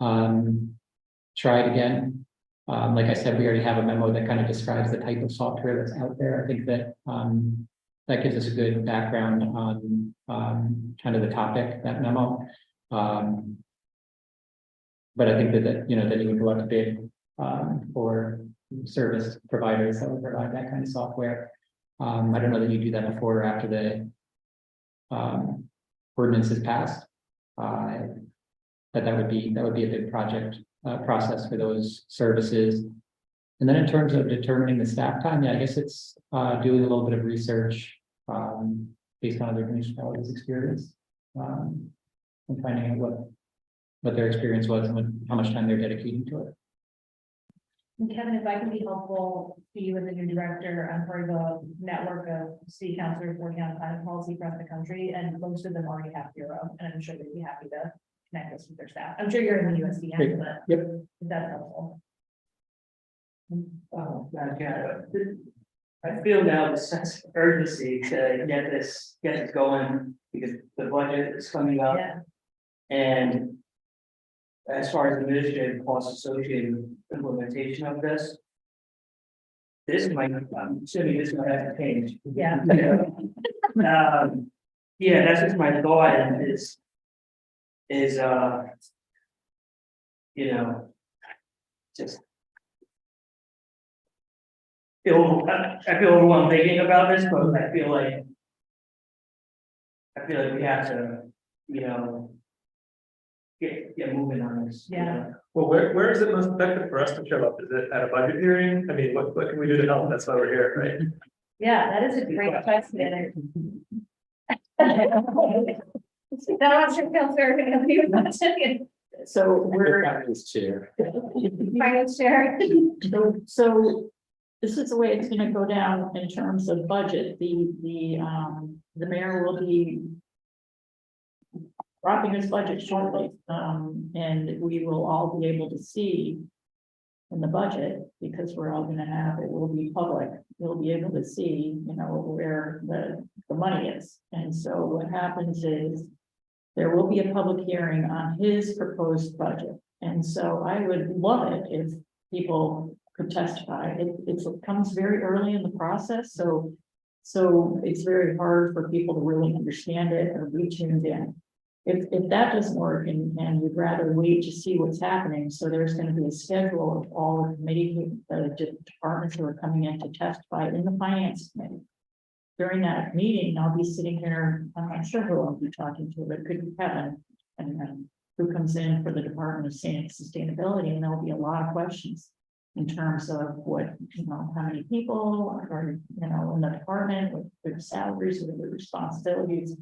tried again. Like I said, we already have a memo that kind of describes the type of software that's out there. I think that, that gives us a good background on, kind of the topic, that memo. But I think that, you know, that you would go out to bid, for service providers that would provide that kind of software. I don't know that you do that before or after the, ordinance is passed. But that would be a big project, process for those services. And then in terms of determining the staff time, yeah, I guess it's, doing a little bit of research, based on other municipalities' experience. And finding out what their experience was and how much time they're dedicating to it. And Kevin, if I can be helpful to you as a new director, I'm part of a network of city councilors working on climate policy across the country, and most of them already have Bureau, and I'm sure they'd be happy to connect us with their staff. I'm sure you're in the USDA, but Yep. if that's helpful. Oh, yeah. I feel now the sense of urgency to get this going, because the budget is coming up. Yeah. And as far as administrative costs associated with implementation of this, this might, I'm assuming this might have to change. Yeah. Yeah, that's just my thought, and you know, just I feel overwhelmed thinking about this, but I feel like we have to, you know, get moving on this. you Yeah. know? Well, where is it most effective for us to show up? Is it at a budget hearing? I mean, what can we do to help? That's why we're here, right? Yeah, that is a great question. That was your Councilor, So we're, Chair. Finance Chair. so this is the way it's gonna go down in terms of budget. The mayor will be dropping his budget shortly, and we will all be able to see in the budget, because we're all gonna have, it will be public. You'll be able to see, you know, where the money is. And so what happens is there will be a public hearing on his proposed budget. And so I would love it if people could testify. It comes very early in the process, so it's very hard for people to really understand it or be tuned in. If that doesn't work and you'd rather wait to see what's happening, so there's gonna be a schedule of all the committee, the departments who are coming in to testify in the finance committee. During that meeting, I'll be sitting here, I'm not sure who I'll be talking to, but it could be Kevin, and then who comes in for the Department of Sustainability, and there'll be a lot of questions in terms of what, you know, how many people are, you know, in the department, with their salaries, with their responsibilities,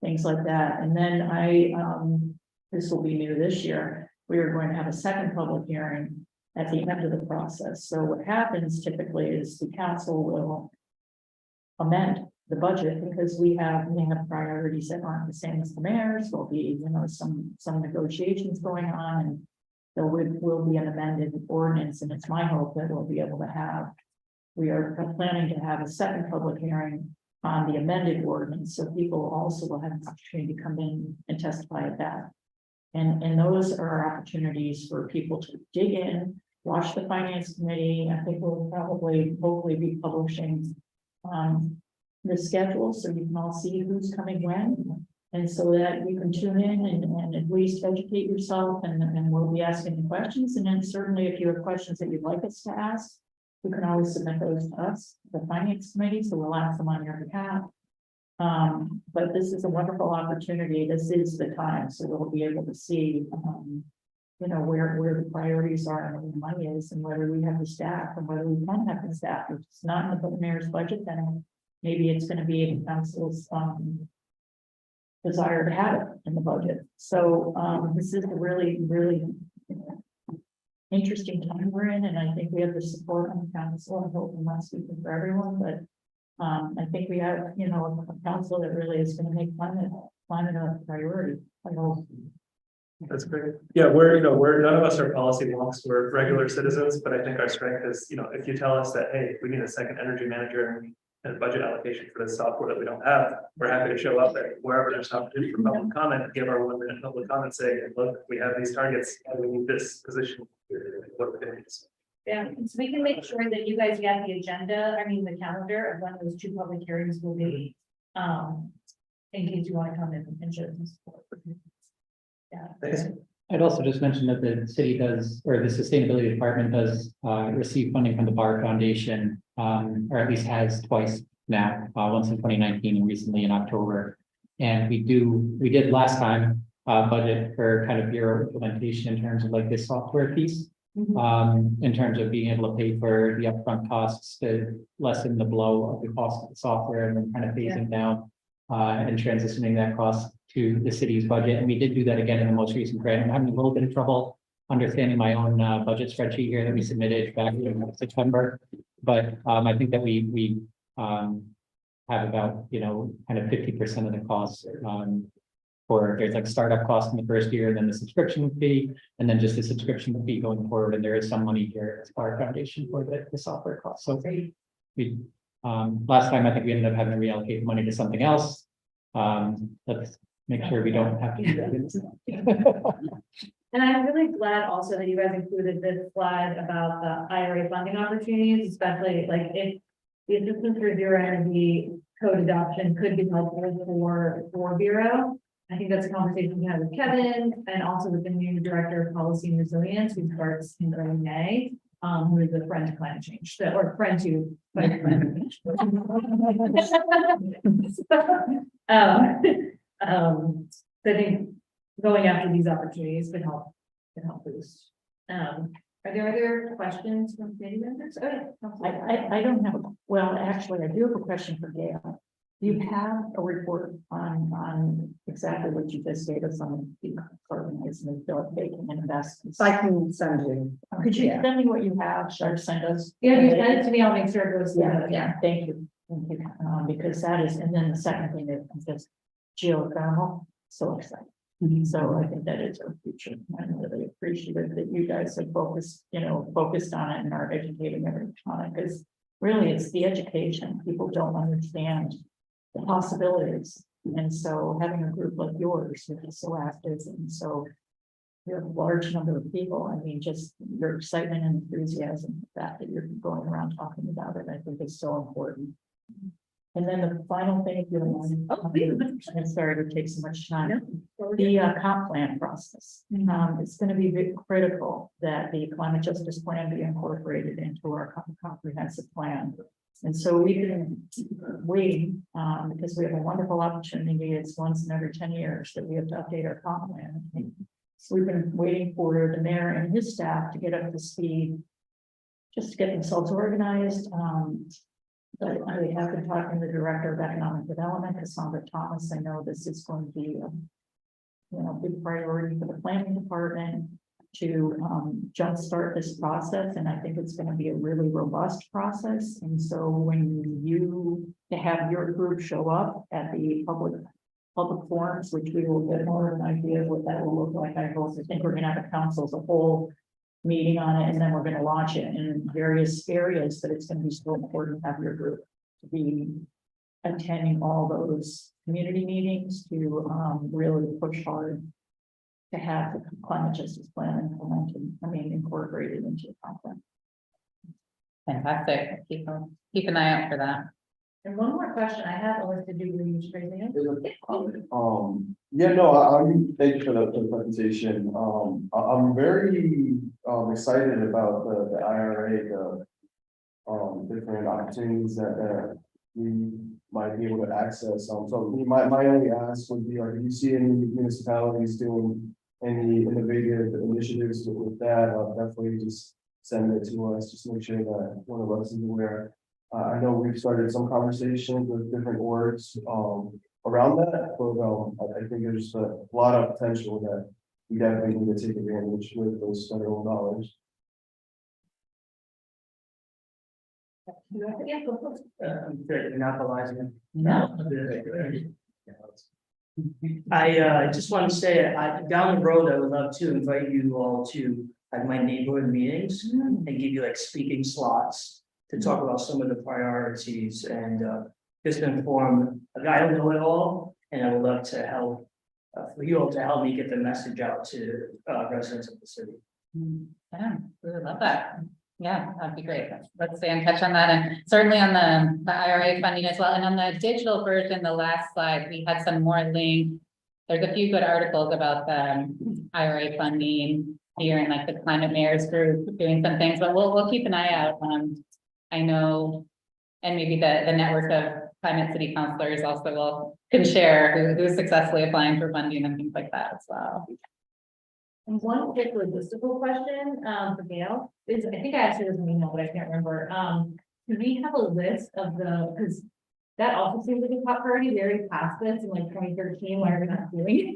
things like that. And then this will be new this year, we are going to have a second public hearing at the end of the process. So what happens typically is the council will amend the budget, because we have priorities that aren't the same as the mayor's. There'll be, you know, some negotiations going on, and there will be an amended ordinance, and it's my hope that we'll be able to have. We are planning to have a second public hearing on the amended ordinance, so people also will have an opportunity to come in and testify at that. And those are opportunities for people to dig in, watch the finance committee. I think we'll probably, hopefully be publishing the schedule, so you can all see who's coming when. And so that you can tune in and at least educate yourself, and we'll be asking questions. And then certainly if you have questions that you'd like us to ask, you can always submit those to us, the finance committee, so we'll ask them on your behalf. But this is a wonderful opportunity. This is the time, so we'll be able to see, you know, where the priorities are and where the money is, and whether we have the staff, and whether we can have the staff. If it's not in the mayor's budget, then maybe it's going to be in council's desire to have it in the budget. So this is a really, really interesting time we're in, and I think we have the support on the council. I hope I'm not speaking for everyone, but I think we have, you know, a council that really is going to make climate a priority. I hope. That's great. Yeah, we're none of us are policy wonks, we're regular citizens, but I think our strength is, you know, if you tell us that, hey, we need a second energy manager and budget allocation for the software that we don't have, we're happy to show up there wherever there's an opportunity for public comment, give our 1 minute public comment, say, look, we have these targets, and we need this position. What are we doing? Yeah, so we can make sure that you guys get the agenda, the calendar of when those 2 public hearings will be. In case you want to come in and show some support. Yeah. I'd also just mention that the city does, or the sustainability department does, receive funding from the Bar Foundation, or at least has twice now, once in 2019 and recently in October. And we did last time, budget for kind of bureau implementation in terms of like this software piece. In terms of being able to pay for the upfront costs to lessen the blow of the cost of the software and then kind of phasing down and transitioning that cost to the city's budget. And we did do that again in the most recent grant. I'm having a little bit of trouble understanding my own budget spreadsheet here that we submitted back in September. But I think that we have about, kind of 50% of the costs for there's like startup costs in the first year, then the subscription fee, and then just the subscription fee going forward. And there is some money here as part of foundation for the software costs. So we last time I think we ended up having to reallocate the money to something else. Let's make sure we don't have to do that. And I'm really glad also that you guys included this slide about the IRA funding opportunities, especially like if the assistance for zero energy code adoption could be helpful for Bureau. I think that's a conversation we had with Kevin and also with the new director of policy and resilience, who starts in early May, who is a friend to climate change, or friend to climate change. So I think going after these opportunities can help boost. Are there other questions from committee members? Oh, yeah. I don't have, well, actually, I do have a question for Gail. You have a report on exactly what you just gave us on the decarbonizing and making investments. I can send you. Could you send me what you have, or send us? Yeah, if you send it to me, I'll make sure it goes. Yeah, thank you. Because that is, and then the second thing is just geothermal, so exciting. So I think that is our future. I'm really appreciative that you guys have focused on it and are educating everyone on it, because really it's the education. People don't understand the possibilities. And so having a group like yours, which is so active and so you have a large number of people, just your excitement and enthusiasm, that you're going around talking about it, I think is so important. And then the final thing, if you don't mind, I'm sorry to take so much time. The comp plan process. It's going to be critical that the climate justice plan be incorporated into our comprehensive plan. And so we've been waiting because we have a wonderful opportunity. It's once in every 10 years that we have to update our comp plan. So we've been waiting for the mayor and his staff to get up to speed, just to get themselves organized. But I have been talking to the director of economic development, Cassandra Thomas. I know this is going to be a big priority for the planning department to jumpstart this process. And I think it's going to be a really robust process. And so when you have your group show up at the public forums, which we will get more of an idea of what that will look like. I think we're going to have a council as a whole meeting on it, and then we're going to launch it in various areas, but it's going to be so important to have your group to be attending all those community meetings to really push hard to have the climate justice plan implemented, incorporated into the content. Fantastic. Keep an eye out for that. And one more question I have, was to do with you raising it. Thank you for the presentation. I'm very excited about the IRA, the different opportunities that we might be able to access. So my only ask would be, do you see any municipalities doing any innovative initiatives with that? Definitely just send it to us, just make sure that one of us is aware. I know we've started some conversations with different orgs around that, but I think there's a lot of potential that we definitely need to take advantage with those federal dollars. Monopolizing. No. I just want to say, down the road, I would love to invite you all to my neighborhood meetings and give you speaking slots to talk about some of the priorities and just inform. I don't know it all, and I would love to help for you all to help me get the message out to residents of the city. Yeah, we would love that. Yeah, that'd be great. Let's stay in touch on that, and certainly on the IRA funding as well. And on the digital version, the last slide, we had some more link. There's a few good articles about the IRA funding here, and like the Climate Mayors group doing some things, but we'll keep an eye out. I know, and maybe the network of climate city councilors also can share who's successfully applying for funding and things like that as well. And one quick logistical question, for Gail, is, I think I asked it as an email, but I can't remember, do we have a list of because that also seems like a top priority, we already passed this in like 2013, why are we not doing it?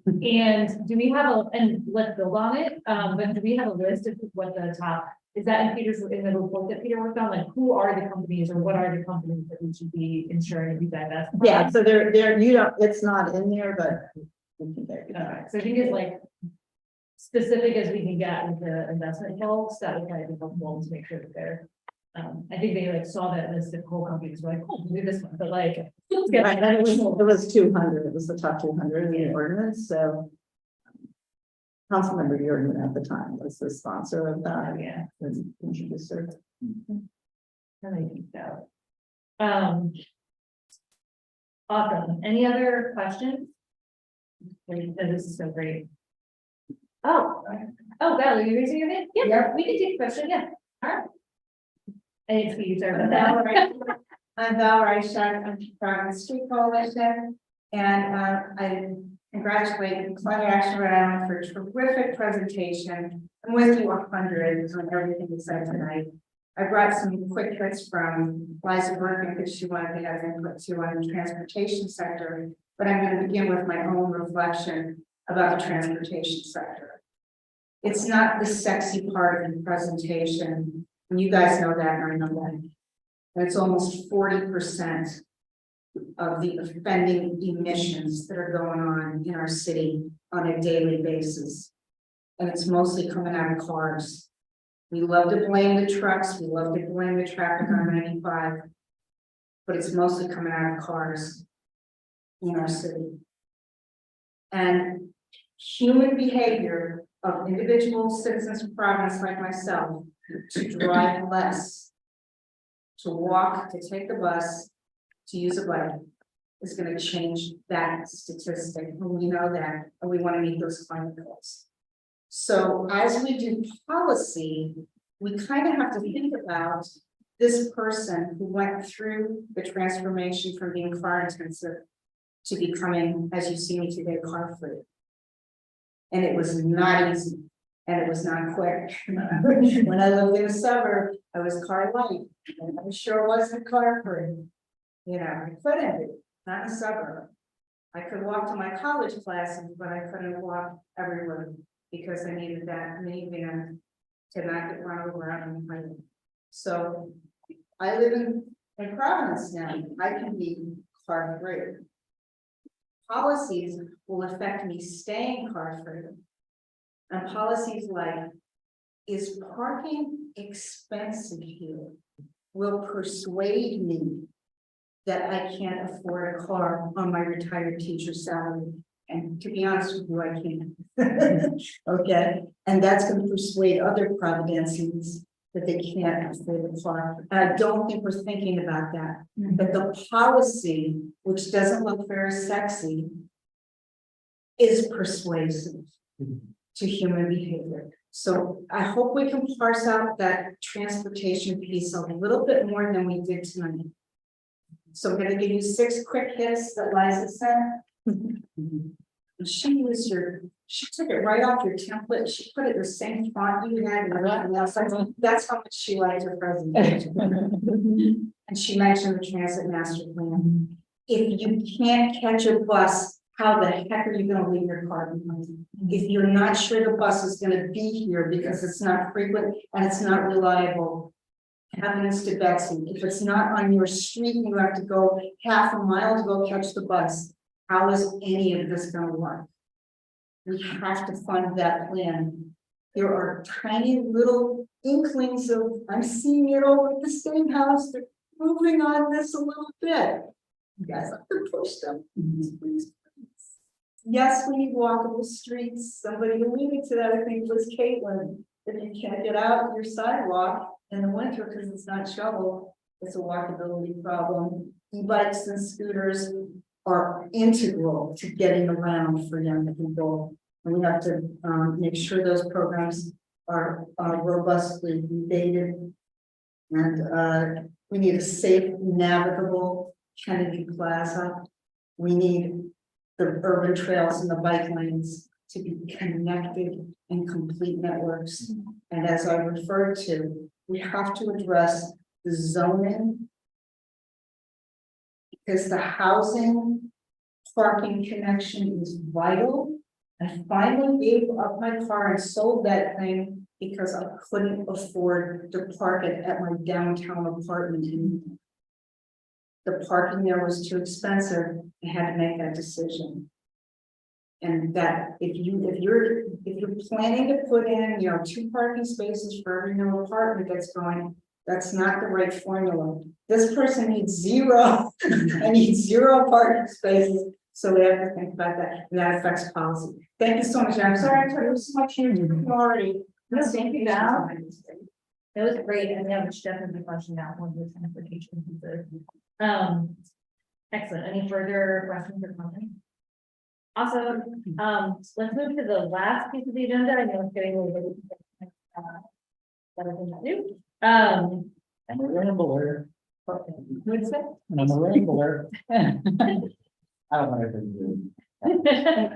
And do we have and let's build on it, but do we have a list of what the top, is that in the report that Peter worked on, like who are the companies or what are the companies that we should be ensuring we divest from? Yeah, so there, you don't, it's not in there, but we can there. Okay, so I think it's like specific as we can get with the investment folks, that would kind of be helpful to make sure that they're. I think they like saw that list of coal companies, were like, oh, we'll do this one, but like. Right, and it was 200, it was the top 200 in the ordinance, so. Councilmember Jordan at the time was the sponsor of that. Yeah. And introducer. I think so. Awesome. Any other questions? This is so great. Oh, Val, are you raising your hand? Yeah, we can take a question, yeah. All right. I need to see you, sorry about that. I'm Val Reichard, I'm from the Street Coalition, and I congratulate the Climate Action Rhode Island for a terrific presentation. I'm with you 100 on everything you said tonight. I brought some quick hits from Liza Bergen because she wanted to have input too on the transportation sector, but I'm going to begin with my own reflection about the transportation sector. It's not the sexy part of the presentation, and you guys know that, and I know that. And it's almost 40% of the offending emissions that are going on in our city on a daily basis. And it's mostly coming out of cars. We love to blame the trucks, we love to blame the traffic on 95, but it's mostly coming out of cars in our city. And human behavior of individual citizens of Providence like myself to drive less, to walk, to take the bus, to use a bike is going to change that statistic. And we know that, and we want to meet those climate goals. So as we do policy, we kind of have to think about this person who went through the transformation from being car intensive to becoming, as you see me today, car free. And it was not easy, and it was not quick. When I lived in a suburb, I was car light, and I sure wasn't car free. You know, I couldn't be, not in a suburb. I could walk to my college classes, but I couldn't walk everywhere because I needed that minivan to not get run over on the highway. So I live in Providence now. I can be car free. Policies will affect me staying car free. And policies like, is parking expensive here? Will persuade me that I can't afford a car on my retired teacher's salary. And to be honest with you, I can't. Okay, and that's going to persuade other Providensians that they can't afford a car. And I don't think we're thinking about that. But the policy, which doesn't look very sexy, is persuasive to human behavior. So I hope we can parse out that transportation piece a little bit more than we did tonight. So I'm going to give you 6 quick hits that Liza sent. She took it right off your template. She put it the same font you had and everything else. That's how much she liked her presentation. And she mentioned the transit master plan. If you can't catch a bus, how the heck are you going to leave your car behind? If you're not sure the bus is going to be here because it's not frequent and it's not reliable, happens to Betsy. If it's not on your street, you have to go half a mile to go catch the bus. How is any of this going to work? We have to fund that plan. There are tiny little inklings of, I'm seeing it over at the state house. They're moving on this a little bit. You guys have to push them. Please, please. yes, we need walkable streets. Somebody alluded to that, I think it was Caitlin. If you can't get out your sidewalk in the winter because it's not shoveled, it's a walkability problem. E-bikes and scooters are integral to getting around for young people. And we have to make sure those programs are robustly debated. And we need a safe, navigable Kennedy Plaza. We need the urban trails and the bike lanes to be connected in complete networks. And as I referred to, we have to address the zoning, because the housing parking connection is vital. I finally gave up my car and sold that thing because I couldn't afford to park it at my downtown apartment anymore. The parking there was too expensive. I had to make that decision. And that if you're planning to put in, 2 parking spaces for every new apartment that's going, that's not the right formula. This person needs 0. I need 0 parking spaces. So we have to think about that, and that affects policy. Thank you so much. I'm sorry I took so much here already. No, thank you, Val. That was great, and we have definitely fleshing out one of the transportation pieces. Excellent. Any further questions or comments? Awesome. Let's move to the last piece of the agenda. I know it's getting a little bit. I'm a rambler. What's that? I'm a rambler. I don't want to.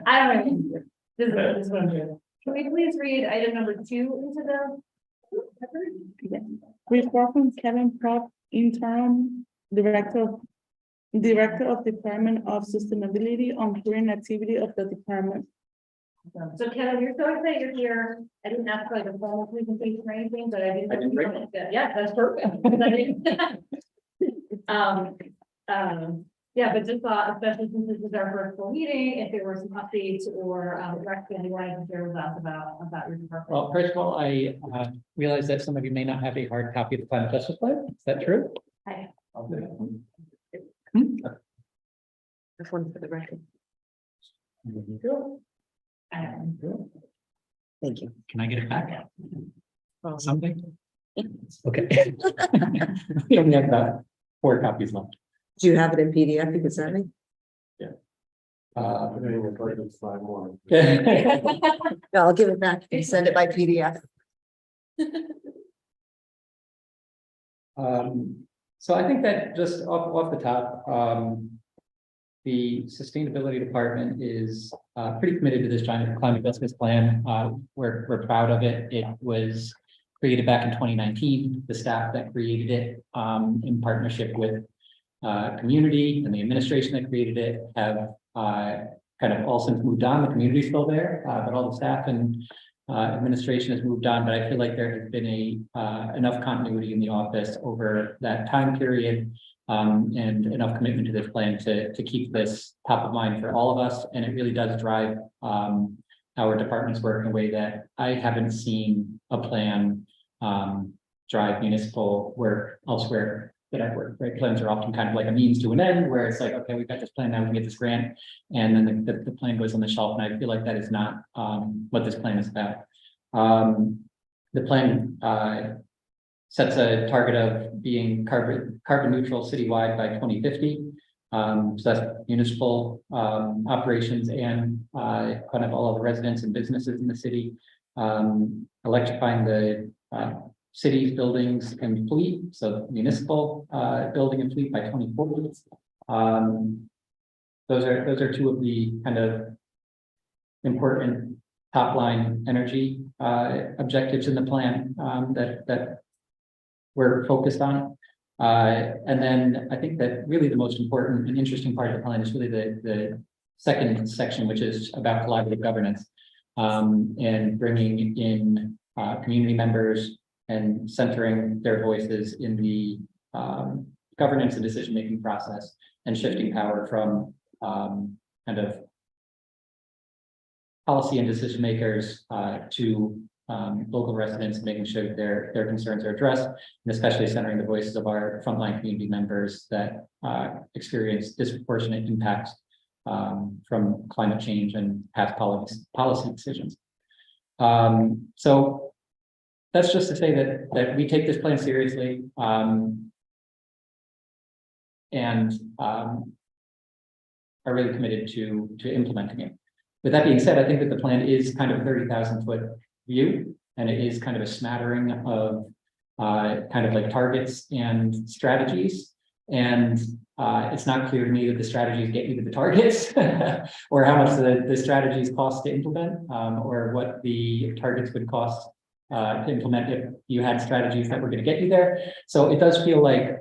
I don't know. This is what I'm doing. Can we please read item number 2 into the? Report from Kevin Prop, interim director of Department of Sustainability on current activity of the department. So Kevin, you're so excited you're here. I didn't ask for like a formal presentation or anything, but I didn't. Yeah, that's perfect. Yeah, but just thought, especially since this is our first full meeting, if there were some updates or direction you wanted to share with us about your department. Well, first of all, I realize that some of you may not have a hard copy of the climate justice plan. Is that true? Hi. This one for the record. Cool. Thank you. Can I get it back? Something? Okay. We only have about 4 copies left. Do you have it in PDF? You can send me. It's 5 more. No, I'll give it back. You can send it by PDF. So I think that just off the top, the sustainability department is pretty committed to this giant climate justice plan. We're proud of it. It was created back in 2019. The staff that created it in partnership with community and the administration that created it have kind of all since moved on. The community's still there, but all the staff and administration has moved on. But I feel like there has been enough continuity in the office over that time period and enough commitment to this plan to keep this top of mind for all of us. And it really does drive our department's work in a way that I haven't seen a plan drive municipal work elsewhere that I've worked. Right, plans are often kind of like a means to an end, where it's like, okay, we've got this plan now, we can get this grant, and then the plan goes on the shelf. And I feel like that is not what this plan is about. The plan sets a target of being carbon neutral citywide by 2050. So that's municipal operations and kind of all of the residents and businesses in the city. Electrifying the cities, buildings, and fleet, so municipal building and fleet by 2040. Those are 2 of the kind of important top line energy objectives in the plan that we're focused on. And then I think that really the most important and interesting part of the plan is really the second section, which is about collaborative governance and bringing in community members and centering their voices in the governance and decision-making process, and shifting power from kind of policy and decision makers to local residents, making sure that their concerns are addressed, and especially centering the voices of our frontline community members that experience disproportionate impacts from climate change and past policy decisions. So that's just to say that we take this plan seriously, and are really committed to implementing it. With that being said, I think that the plan is kind of a 30,000-foot view, and it is kind of a smattering of kind of like targets and strategies. And it's not clear to me that the strategies get you to the targets or how much the strategies cost to implement, or what the targets would cost to implement if you had strategies that were going to get you there. So it does feel like,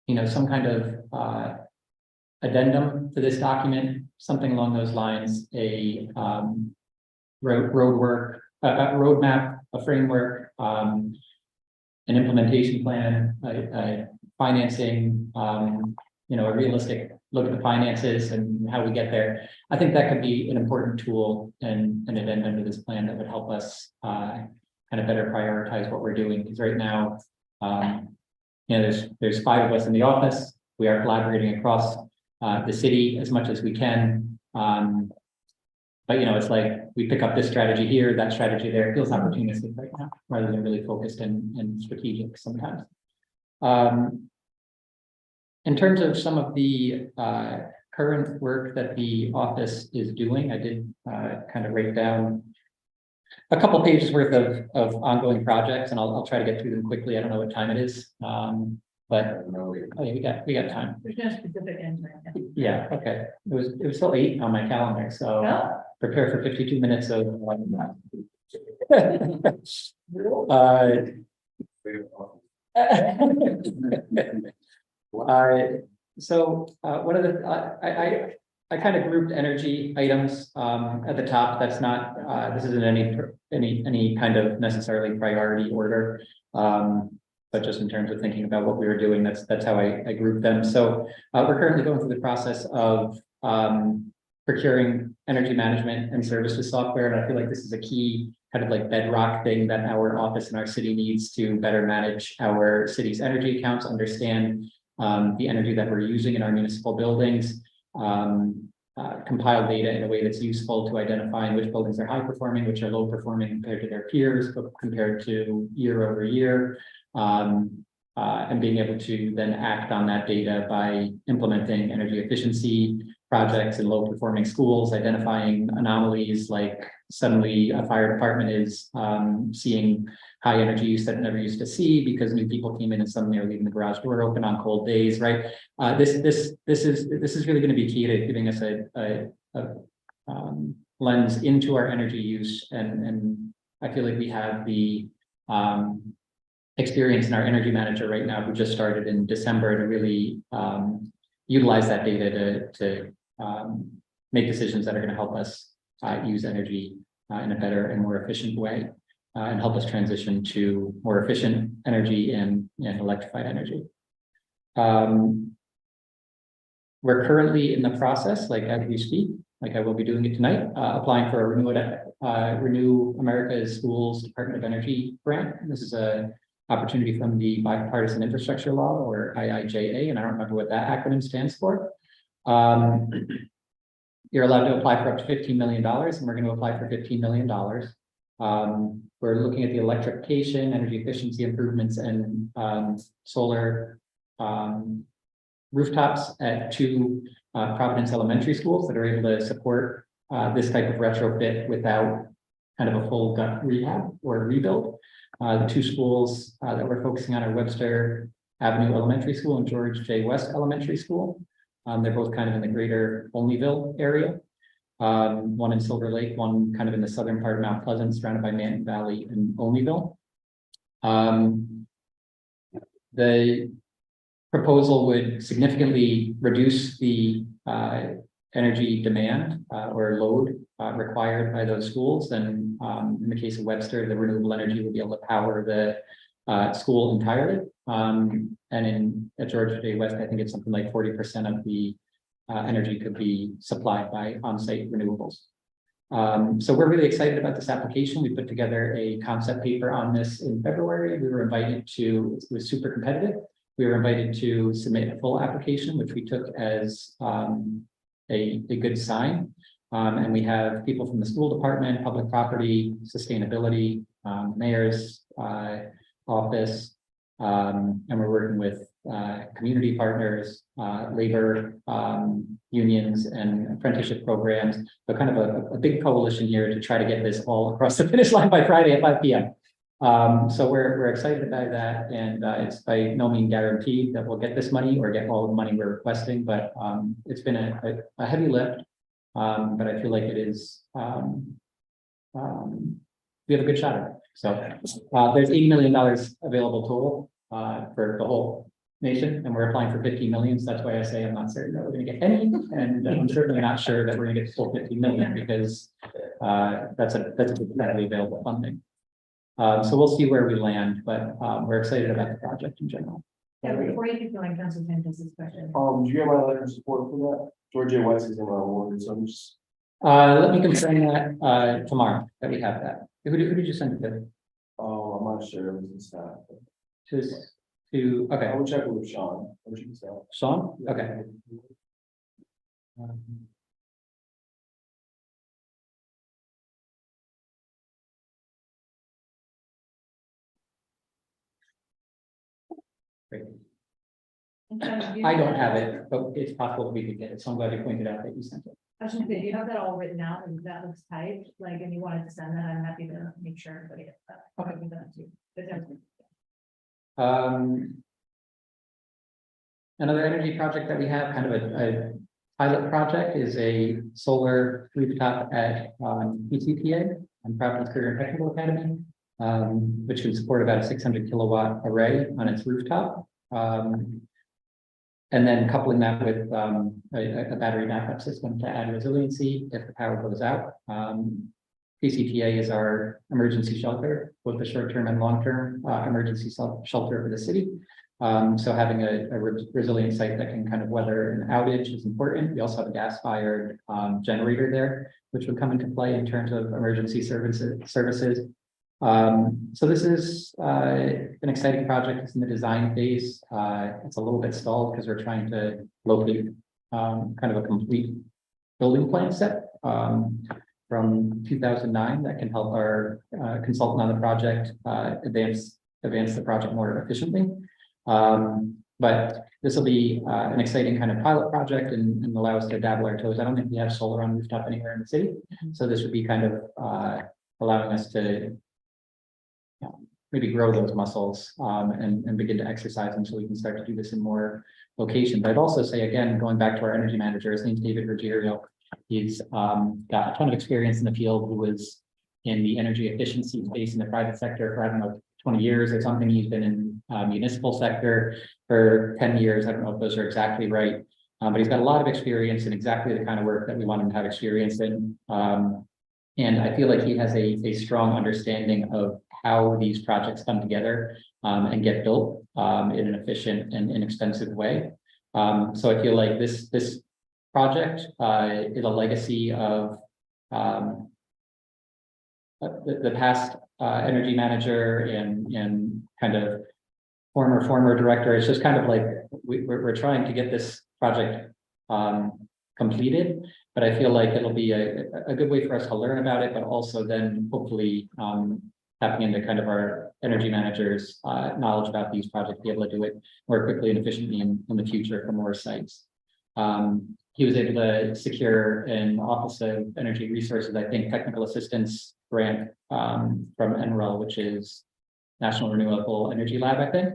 you know, some kind of addendum to this document, something along those lines, a roadmap, a framework, an implementation plan, financing, you know, a realistic look at the finances and how we get there. I think that could be an important tool and an addendum to this plan that would help us kind of better prioritize what we're doing. Because right now, you know, there's 5 of us in the office. We are collaborating across the city as much as we can. But, you know, it's like we pick up this strategy here, that strategy there. It feels opportunistic right now, rather than really focused and strategic sometimes. In terms of some of the current work that the office is doing, I did kind of write down a couple pages worth of ongoing projects, and I'll try to get through them quickly. I don't know what time it is, but oh, yeah, we got time. There's no specific end right now. Yeah, okay. It was still 8 on my calendar, so prepare for 52 minutes of so one of the I kind of grouped energy items at the top. That's not this isn't any kind of necessarily priority order, but just in terms of thinking about what we were doing, that's how I grouped them. So we're currently going through the process of procuring energy management and services software, and I feel like this is a key kind of like bedrock thing that our office and our city needs to better manage our city's energy accounts, understand the energy that we're using in our municipal buildings, compile data in a way that's useful to identifying which buildings are high performing, which are low performing compared to their peers, but compared to year over year, and being able to then act on that data by implementing energy efficiency projects in low performing schools, identifying anomalies like suddenly a fire department is seeing high energy use that it never used to see because new people came in and suddenly are leaving the garage door open on cold days, right? This is really going to be key to giving us a lens into our energy use, and I feel like we have the experience in our energy manager right now, who just started in December, to really utilize that data to make decisions that are going to help us use energy in a better and more efficient way, and help us transition to more efficient energy and electrified energy. We're currently in the process, like as we speak, like I will be doing it tonight, applying for a Renew America's Schools Department of Energy grant. This is a opportunity from the Bipartisan Infrastructure Law, or IIJA, and I don't remember what that acronym stands for. You're allowed to apply for up to $15 million, and we're going to apply for $15 million. We're looking at the electrification, energy efficiency improvements, and solar rooftops at 2 Providence elementary schools that are able to support this type of retrofit without kind of a full gut rehab or rebuild. The 2 schools that we're focusing on are Webster Avenue Elementary School and George J. West Elementary School. They're both kind of in the greater Olneyville area. One in Silver Lake, one kind of in the southern part of Mount Pleasant, surrounded by Manton Valley and Olneyville. The proposal would significantly reduce the energy demand or load required by those schools. And in the case of Webster, the renewable energy would be able to power the school entirely. And at Georgia J. West, I think it's something like 40% of the energy could be supplied by on-site renewables. So we're really excited about this application. We put together a concept paper on this in February. We were invited to, it was super competitive. We were invited to submit a full application, which we took as a good sign. And we have people from the school department, public property, sustainability, mayor's office. And we're working with community partners, labor unions and apprenticeship programs. So kind of a big coalition here to try to get this all across the finish line by Friday at 5 p.m. So we're excited about that, and it's by no means guaranteed that we'll get this money or get all the money we're requesting, but it's been a heavy lift. But I feel like it is, we have a good shot at it. So there's $80 million available total for the whole nation, and we're applying for 50 million. So that's why I say I'm not certain that we're going to get any, and I'm certainly not sure that we're going to get the full 50 million because that's a competitively available funding. So we'll see where we land, but we're excited about the project in general. Yeah, before you keep going, Council Sanchez' question. Do you get my letter of support for that? Georgia West is in my award, so I'm just. Let me confirm that tomorrow that we have that. Who did you send it to? I'm not sure, it was the staff. To I okay, will check with Sean. What you say? Sean. Okay. Great. I don't have it, but it's possible we could get it. So I'm glad you pointed out that you sent it. I was gonna say, do you have that all written out and that looks typed, like, and you wanted to send that, I'm happy to make sure everybody gets that. Okay. We don't too. But then- Another energy project that we have, kind of a pilot project, is a solar rooftop at PCPA and Providence Career and Technical Academy, which can support about a 600 kilowatt array on its rooftop. And then coupling that with a battery backup system to add resiliency if the power goes out. PCPA is our emergency shelter, both the short-term and long-term emergency shelter for the city. So having a resilient site that can kind of weather an outage is important. We also have a gas-fired generator there, which would come into play in terms of emergency services. So this is an exciting project. It's in the design phase. It's a little bit stalled because we're trying to locate kind of a complete building plan set from 2009 that can help our consultant on the project advance the project more efficiently. But this will be an exciting kind of pilot project and allow us to dabble our toes. I don't think we have solar on rooftop anywhere in the city. So this would be kind of allowing us to maybe grow those muscles and begin to exercise them so we can start to do this in more locations. I'd also say, again, going back to our energy manager, his name's David Ruggiero. He's got a ton of experience in the field, who was in the energy efficiency space in the private sector for, I don't know, 20 years or something. He's been in municipal sector for 10 years. I don't know if those are exactly right, but he's got a lot of experience in exactly the kind of work that we want him to have experience in. And I feel like he has a strong understanding of how these projects come together and get built in an efficient and inexpensive way. So I feel like this project is a legacy of the past energy manager and kind of former director. It's just kind of like we're trying to get this project completed, but I feel like it'll be a good way for us to learn about it, but also then hopefully tapping into kind of our energy managers' knowledge about these projects, be able to do it more quickly and efficiently in the future for more sites. He was able to secure an Office of Energy Resources, I think, technical assistance grant from NREL, which is National Renewable Energy Lab, I think.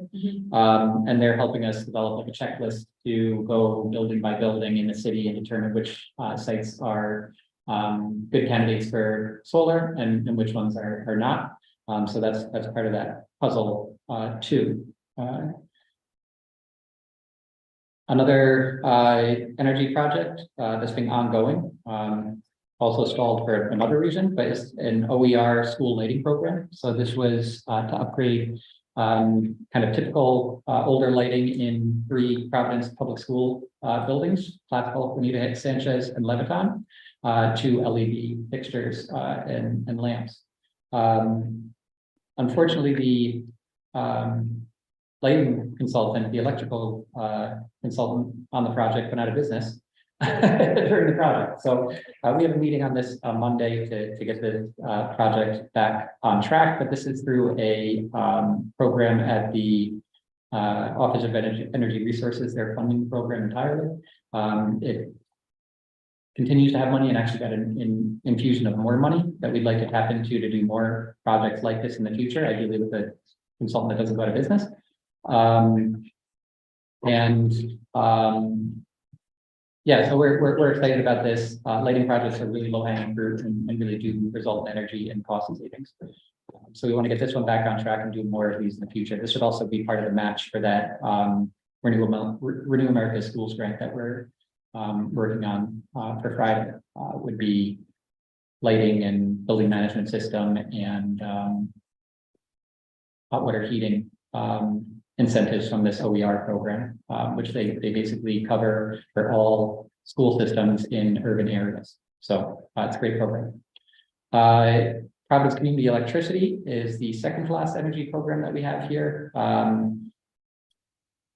And they're helping us develop like a checklist to go building by building in the city and determine which sites are good candidates for solar and which ones are not. So that's part of that puzzle too. Another energy project that's been ongoing, also stalled for another reason, but it's an OER school lighting program. So this was to upgrade kind of typical older lighting in 3 Providence public school buildings, Platteville, Bonita Sanchez, and Leviton, to LED fixtures and lamps. Unfortunately, the lighting consultant, the electrical consultant on the project went out of business. during the project. So we have a meeting on this on Monday to get the project back on track, but this is through a program at the Office of Energy Resources, their funding program entirely. It continues to have money and actually got an infusion of more money that we'd like to tap into to do more projects like this in the future, ideally with a consultant that doesn't go out of business. Yeah, so we're excited about this. Lighting projects are really low hanging fruit and really do result in energy and cost savings. So we want to get this one back on track and do more of these in the future. This should also be part of the match for that Renew America Schools grant that we're working on for Friday. Would be lighting and building management system and hot water heating incentives from this OER program, which they basically cover for all school systems in urban areas. So it's a great program. Providence Community Electricity is the second class energy program that we have here.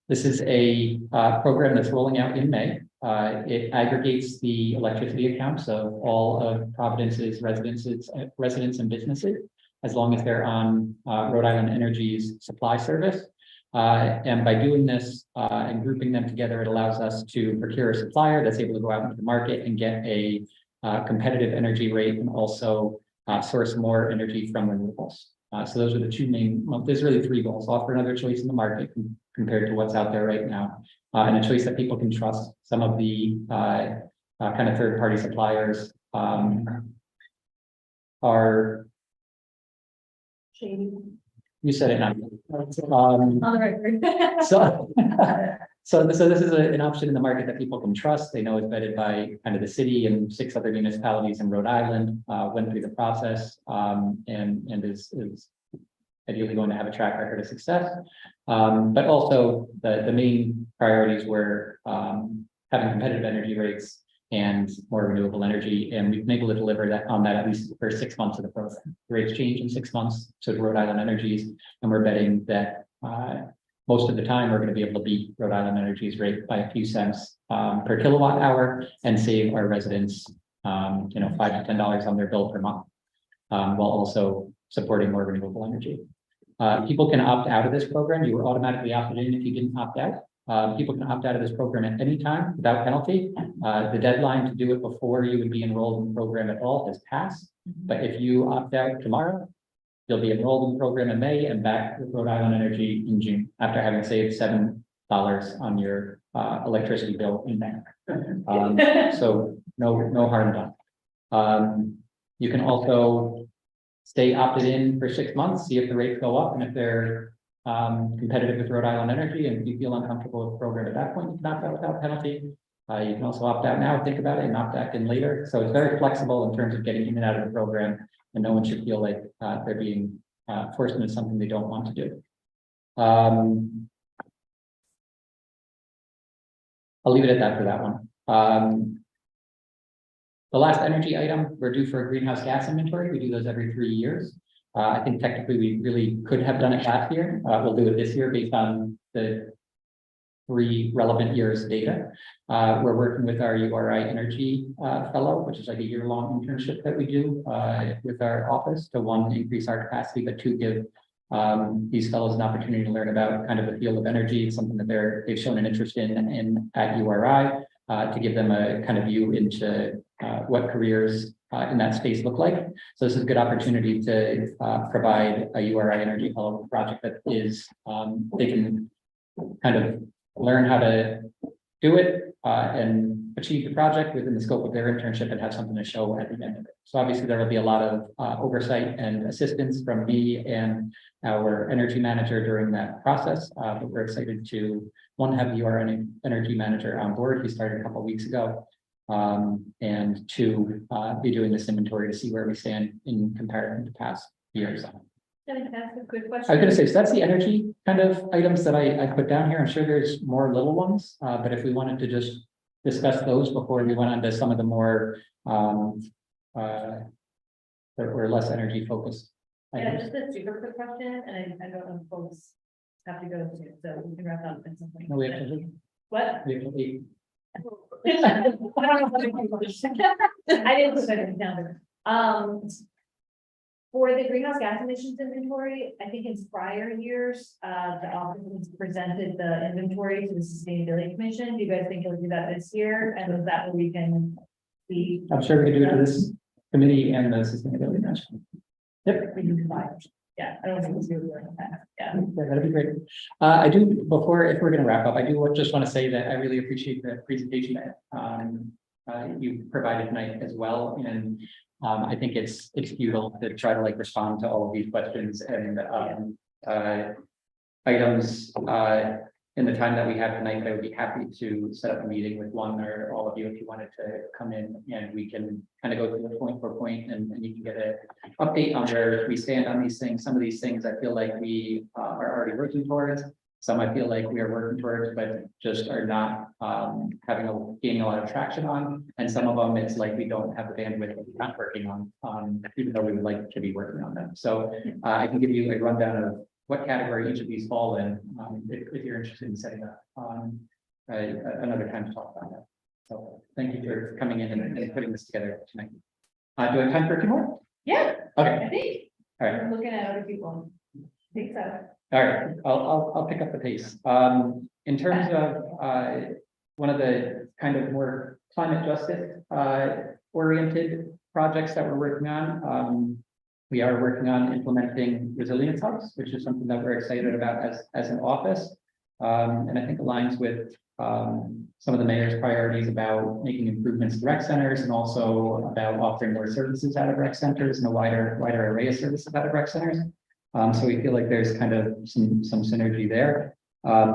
This is a program that's rolling out in May. It aggregates the electricity accounts of all of Providence's residents and businesses, as long as they're on Rhode Island Energy's supply service. And by doing this and grouping them together, it allows us to procure a supplier that's able to go out into the market and get a competitive energy rate and also source more energy from renewables. So those are the two main, well, there's really three goals: offer another choice in the market compared to what's out there right now, and a choice that people can trust. Some of the kind of third-party suppliers are Shady. You said it now. On the record. So this is an option in the market that people can trust. They know it's vetted by kind of the city and 6 other municipalities in Rhode Island, went through the process, and is ideally going to have a track record of success. But also the main priorities were having competitive energy rates and more renewable energy, and we've been able to deliver that on that at least the first 6 months of the program. The rates change in 6 months, so do Rhode Island Energy's, and we're betting that most of the time we're going to be able to beat Rhode Island Energy's rate by a few cents per kilowatt hour and save our residents, $5 to $10 on their bill per month, while also supporting more renewable energy. People can opt out of this program. You were automatically opted in if you didn't opt out. People can opt out of this program at any time without penalty. The deadline to do it before you would be enrolled in the program at all has passed. But if you opt out tomorrow, you'll be enrolled in the program in May and back with Rhode Island Energy in June after having saved $7 on your electricity bill in there. So no harm done. You can also stay opted in for 6 months, see if the rates go up, and if they're competitive with Rhode Island Energy, and if you feel uncomfortable with the program at that point, you can opt out without penalty. You can also opt out now, think about it, and opt back in later. So it's very flexible in terms of getting in and out of the program, and no one should feel like they're being forced into something they don't want to do. I'll leave it at that for that one. The last energy item, we're due for a greenhouse gas inventory. We do those every 3 years. I think technically we really could have done it last year. We'll do it this year based on the 3 relevant years data. We're working with our URI Energy fellow, which is like a year-long internship that we do with our office to 1, increase our capacity, but 2, give these fellows an opportunity to learn about kind of the field of energy. It's something that they've shown an interest in at URI, to give them a kind of view into what careers in that space look like. So this is a good opportunity to provide a URI Energy fellow project that is, they can kind of learn how to do it and achieve the project within the scope of their internship and have something to show at the end of it. So obviously there will be a lot of oversight and assistance from me and our energy manager during that process. But we're excited to, 1, have the URI Energy manager on board. He started a couple of weeks ago. And 2, be doing this inventory to see where we stand in comparison to past years. Can I ask a quick I question? was going to say, so that's the energy kind of items that I put down here. I'm sure there's more little ones, but if we wanted to just discuss those before we went on to some of the more that were less energy focused Yeah, items. just a super quick question, and I don't know if folks have to go to, so we can wrap up at some point. No, we have to leave. What? We have to leave. I didn't put that in down. For the greenhouse gas emissions inventory, I think in prior years, the office has presented the inventory to the Sustainability Commission. Do you guys think you'll do that this year? And is that where we can see? I'm sure we can do it to this committee and the sustainability commission. Yep. We can combine. Yeah, I don't think it's really doing that. Yeah. Yeah, that'd be great. I do, before, if we're gonna wrap up, I do just want to say that I really appreciate the presentation that you provided tonight as well. And I think it's futile to try to like respond to all of these questions and items in the time that we have tonight. I would be happy to set up a meeting with one or all of you if you wanted to come in, and we can kind of go through the point for point, and you can get an update on where we stand on these things. Some of these things I feel like we are already working towards. Some I feel like we are working towards, but just are not gaining a lot of traction on. And some of them, it's like we don't have the bandwidth that we're not working on, even though we would like to be working on them. So I can give you a rundown of what category each of these fall in, if you're interested in setting up another time to talk about that. So thank you for coming in and putting this together tonight. Do I have time for a few more? Yeah, Okay. I think. All right. I'm looking at other people. I think so. All right, I'll pick up the pace. In terms of one of the kind of more climate justice oriented projects that we're working on, we are working on implementing resilience hubs, which is something that we're excited about as an office. And I think aligns with some of the mayor's priorities about making improvements to rec centers, and also about offering more services out of rec centers and a wider array of services out of rec centers. So we feel like there's kind of some synergy there.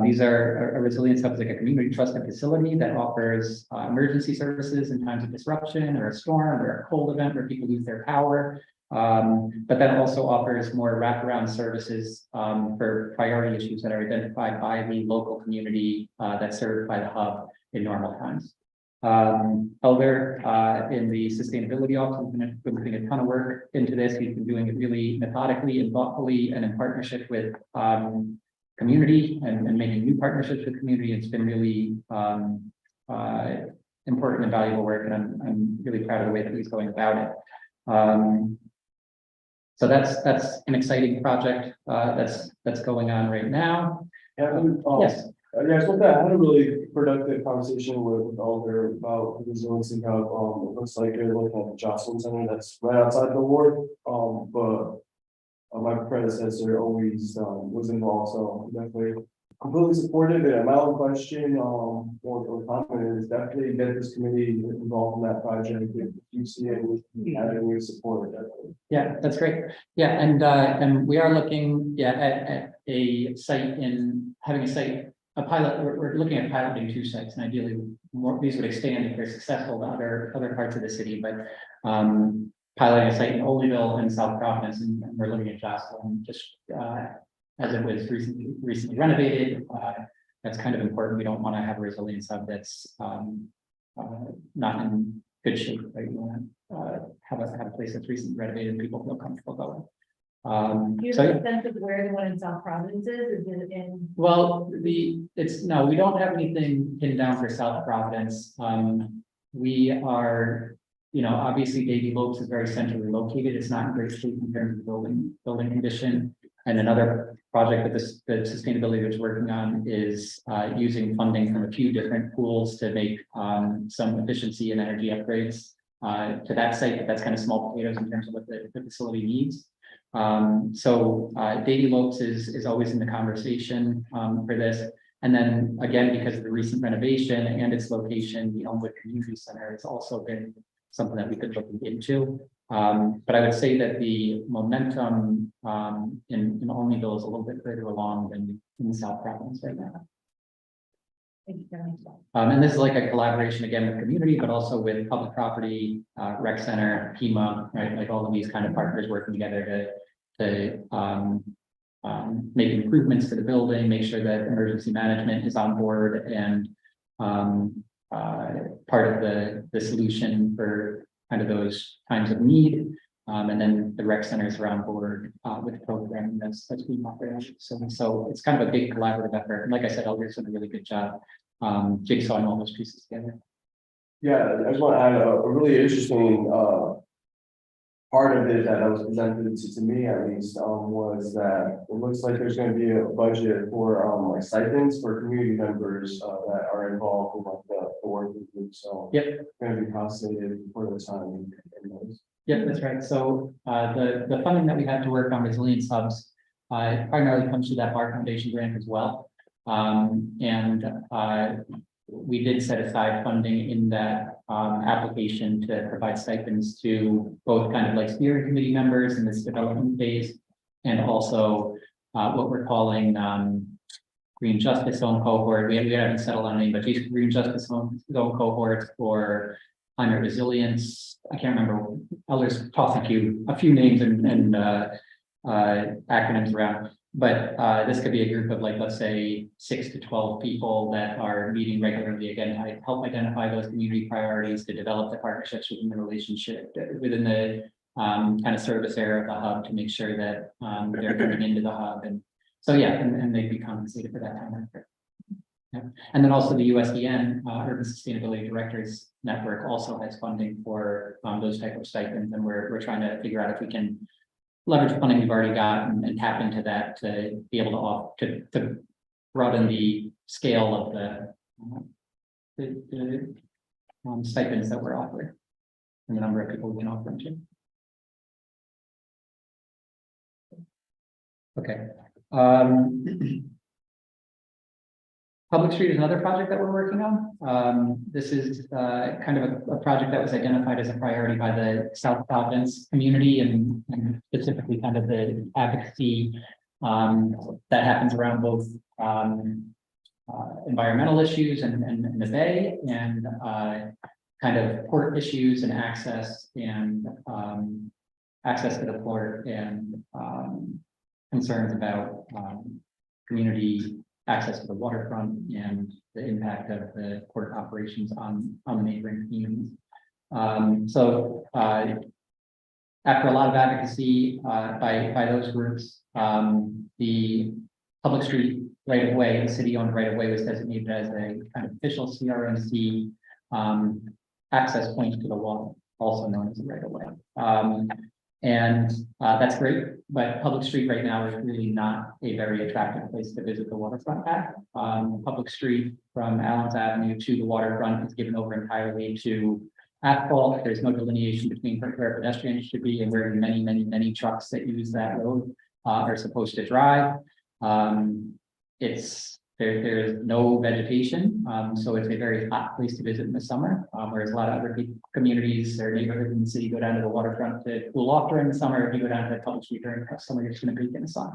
These are a resilience hub, like a community trusted facility that offers emergency services in times of disruption or a storm or a cold event where people lose their power. But that also offers more wraparound services for priority issues that are identified by the local community that's served by the hub in normal times. Elder in the sustainability office has been putting a ton of work into this. He's been doing it really methodically and thoughtfully and in partnership with community and making new partnerships with community. It's been really important and valuable work, and I'm really proud of the way that he's going about it. So that's an exciting project that's going on right now. Yeah, Yes. yeah, so I had a really productive conversation with Alder about the resiliency hub. It looks like they're looking at the Jocelyn Center that's right outside the ward. But my predecessor always was involved, so definitely completely supportive. And my own question or comment is definitely get this committee involved in that project if you see any avenue support. Definitely. Yeah, that's great. Yeah, and we are looking at a site having a site. A pilot, we're looking at piloting 2 sites, and ideally more these would expand if they're successful to other parts of the city, but piloting a site in Oldville and South Providence, and we're looking at Jocelyn just as it was recently renovated. That's kind of important. We don't want to have a resilience hub that's not in good shape. Right? We want to have a place that's recently renovated and people feel comfortable going. Do you So, have a sense of where the one in South Providence is? Is it in? well, no, we don't have anything pinned down for South Providence. We are, obviously Davy Lopes is very centrally located. It's not in great shape in terms of building condition. And another project that the sustainability is working on is using funding from a few different pools to make some efficiency and energy upgrades to that site. But that's kind of small potatoes in terms of what the facility needs. So Davy Lopes is always in the conversation for this. And then again, because of the recent renovation and its location, the Elmwood Community Center has also been something that we could look into. But I would say that the momentum in Olneyville is a little bit further along than in South Providence right now. And this is like a collaboration again with community, but also with public property, rec center, HEMA, right? Like all of these kind of partners working together to make improvements to the building, make sure that emergency management is on board and part of the solution for kind of those times of need. And then the rec centers are on board with the program that's being operated. So it's kind of a big collaborative effort. And like I said, Elder's done a really good job jigsawing all those pieces together. Yeah, I just want to add a really interesting, part of it that was presented to me at least, was that it looks like there's gonna be a budget for, like stipends for community members, that are involved in like the working group, so. Yep. Gonna be compensated for the time. in those. Yeah, that's right. So the funding that we have to work on resilience hubs primarily comes through that Bar Foundation grant as well. We did set aside funding in that application to provide stipends to both kind of like steering committee members in this development phase, and also what we're calling Green Justice Zone cohort. We haven't settled on any, but these Green Justice Zone cohort or climate resilience. I can't remember. I'll just toss a few names and acronyms around. But this could be a group of like, let's say 6 to 12 people that are meeting regularly. Again, I help identify those community priorities to develop the partnerships within the relationship within the kind of service area of the hub to make sure that they're coming into the hub. And so, yeah, and they'd be compensated for that time and effort. Yeah. And then also the USDN Urban Sustainability Directors Network also has funding for those type of stipends, and we're trying to figure out if we can leverage funding we've already got and tap into that to be able to broaden the scale of the stipends that we're offering and the number of people we can offer them to. Okay. Public Street is another project that we're working on. This is kind of a project that was identified as a priority by the South Providence community and specifically kind of the advocacy that happens around both environmental issues and the bay and kind of port issues and access to the port and concerns about community access to the waterfront and the impact of the port operations on the neighboring communities. After a lot of advocacy by those groups, the public street right of way, the city-owned right of way, was designated as a kind of official CRMC access point to the water, also known as the right of way. That's great, but public street right now is really not a very attractive place to visit the waterfront at. Public street from Allen's Avenue to the waterfront is given over entirely to asphalt. There's no delineation between where pedestrians should be and where many trucks that use that road are supposed to drive. There's no vegetation, so it's a very hot place to visit in the summer, whereas a lot of other communities or neighborhoods in the city go down to the waterfront to cool off during the summer. If you go down to the public street during the summer, you're just going to be in the sun.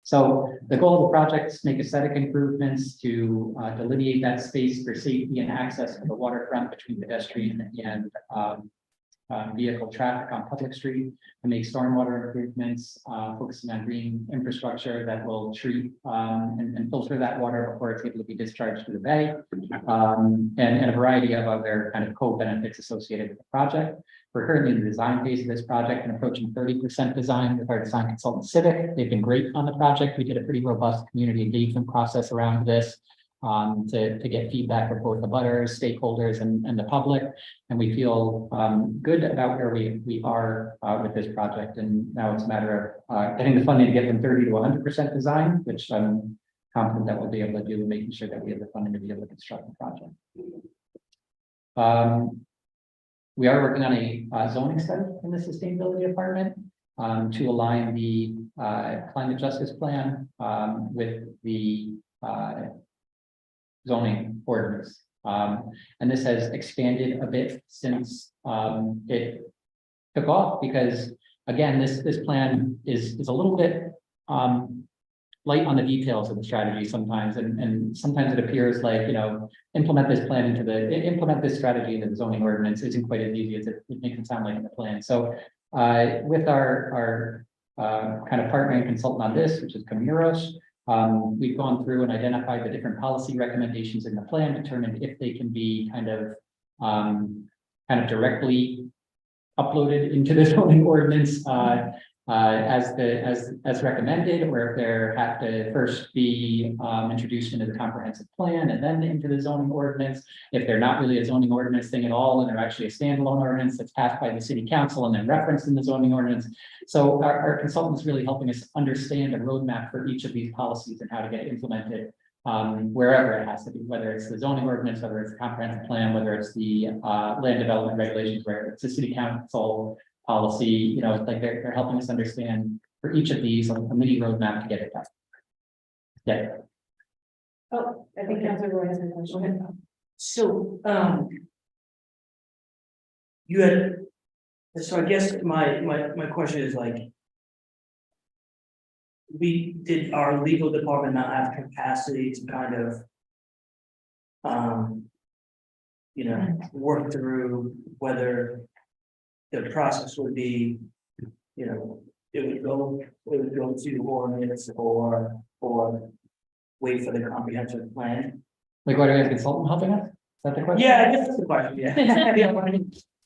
So the goal of the project is to make aesthetic improvements to delineate that space for safety and access to the waterfront between pedestrian and vehicle traffic on public street, to make stormwater improvements, focusing on green infrastructure that will treat and filter that water before it's able to be discharged to the bay, and a variety of other kind of co-benefits associated with the project. We're currently in the design phase of this project and approaching 30% design with our design consultant Civic. They've been great on the project. We did a pretty robust community engagement process around this to get feedback from both the butters, stakeholders, and the public. And we feel good about where we are with this project. And now it's a matter of getting the funding to get from 30 to 100% design, which I'm confident that we'll be able to do, and making sure that we have the funding to be able to construct the project. We are working on a zoning study in the sustainability department to align the climate justice plan with the zoning ordinance. And this has expanded a bit since it took off, because again, this plan is a little bit light on the details of the strategy sometimes, and sometimes it appears like, implement this strategy into the zoning ordinance isn't quite as easy as it makes it sound like in the plan. So with our kind of partner and consultant on this, which is Camiros, we've gone through and identified the different policy recommendations in the plan, determined if they can be kind of directly uploaded into the zoning ordinance as recommended, or if they have to first be introduced into the comprehensive plan and then into the zoning ordinance. If they're not really a zoning ordinance thing at all, and they're actually a standalone ordinance that's passed by the city council and then referenced in the zoning ordinance. So our consultant is really helping us understand a roadmap for each of these policies and how to get implemented wherever it has to be, whether it's the zoning ordinance, whether it's the comprehensive plan, whether it's the land development regulations, where it's the city council policy, you know, it's like they're helping us understand for each of these a mini roadmap to get it done. Yeah. Oh, I think Councilor Roy has a question. So, you had, so I guess my question is like, did our legal department not have capacity to kind of, work through whether the process would be, it would go to ordinance or wait for the comprehensive plan? Like, what are you, a consultant helping us? Is that the question? Yeah, I guess that's the question, yeah.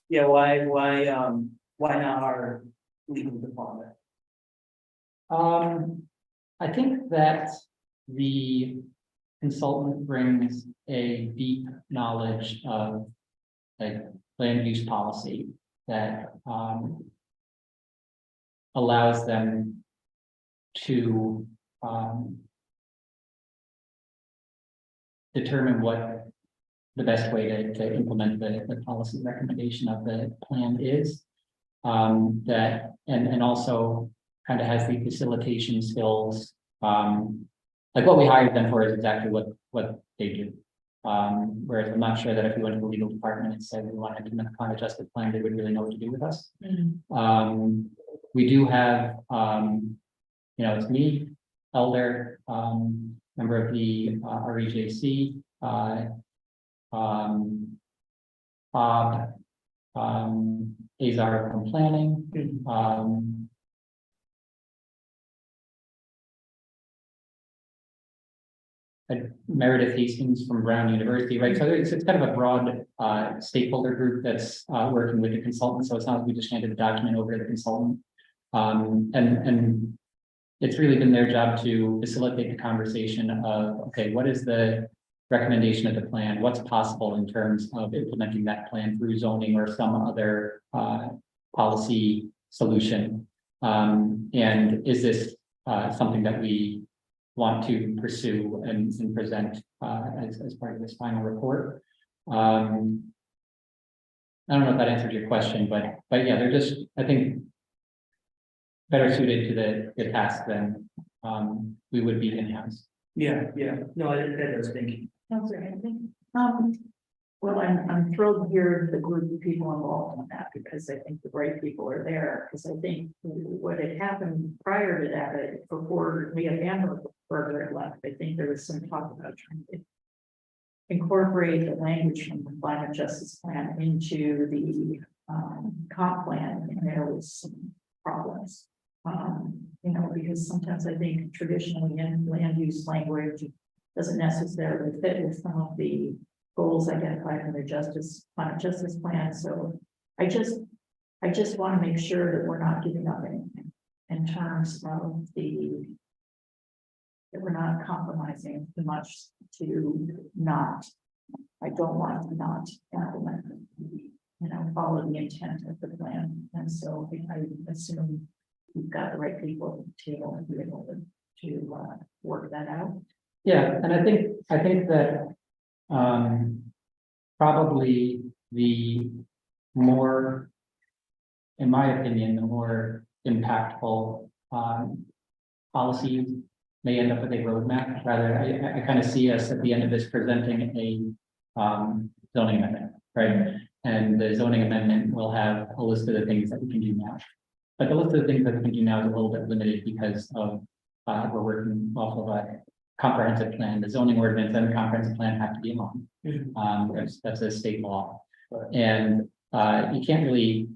Yeah, why not our legal department? I think that the consultant brings a deep knowledge of like land use policy that allows them to determine what the best way to implement the policy recommendation of the plan is. That and also kind of has the facilitation skills. Like what we hired them for is exactly what they do. Whereas I'm not sure that if we went to the legal department and said we want to implement a climate justice plan, they would really know what to do with us. We do have, it's me, Elder, member of the REJC, Bob, Azar from planning, Meredith Hastings from Brown University, right? So it's kind of a broad stakeholder group that's working with the consultant. So it's not like we just handed the document over to the consultant. And it's really been their job to facilitate the conversation of, okay, what is the recommendation of the plan? What's possible in terms of implementing that plan through zoning or some other policy solution? And is this something that we want to pursue and present as part of this final report? I don't know if that answered your question, but yeah, they're just, I think, better suited to the task than we would be in-house. Yeah, no, that does, thank you. Councilor Henry? Well, I'm thrilled to hear the group of people involved in that, because I think the right people are there, because I think what had happened prior to that, before we had Hamburger left, I think there was some talk about trying to incorporate the language from the climate justice plan into the comp plan, and there was some problems. Because sometimes I think traditionally in land use language doesn't necessarily fit with some of the goals identified in the climate justice plan. So I just want to make sure that we're not giving up anything in terms of that we're not compromising too much to not. I don't want to not implement, follow the intent of the plan. And so I assume we've got the right people at the table and be able to work that out. Yeah, and I think that probably the more, in my opinion, the more impactful policies may end up with a roadmap. Rather, I kind of see us at the end of this presenting a zoning amendment, right? And the zoning amendment will have a list of the things that we can do now. But the list of the things that we can do now is a little bit limited because of we're working off of a comprehensive plan. The zoning ordinance and the comprehensive plan have to be in line. That's a state law. And you can't really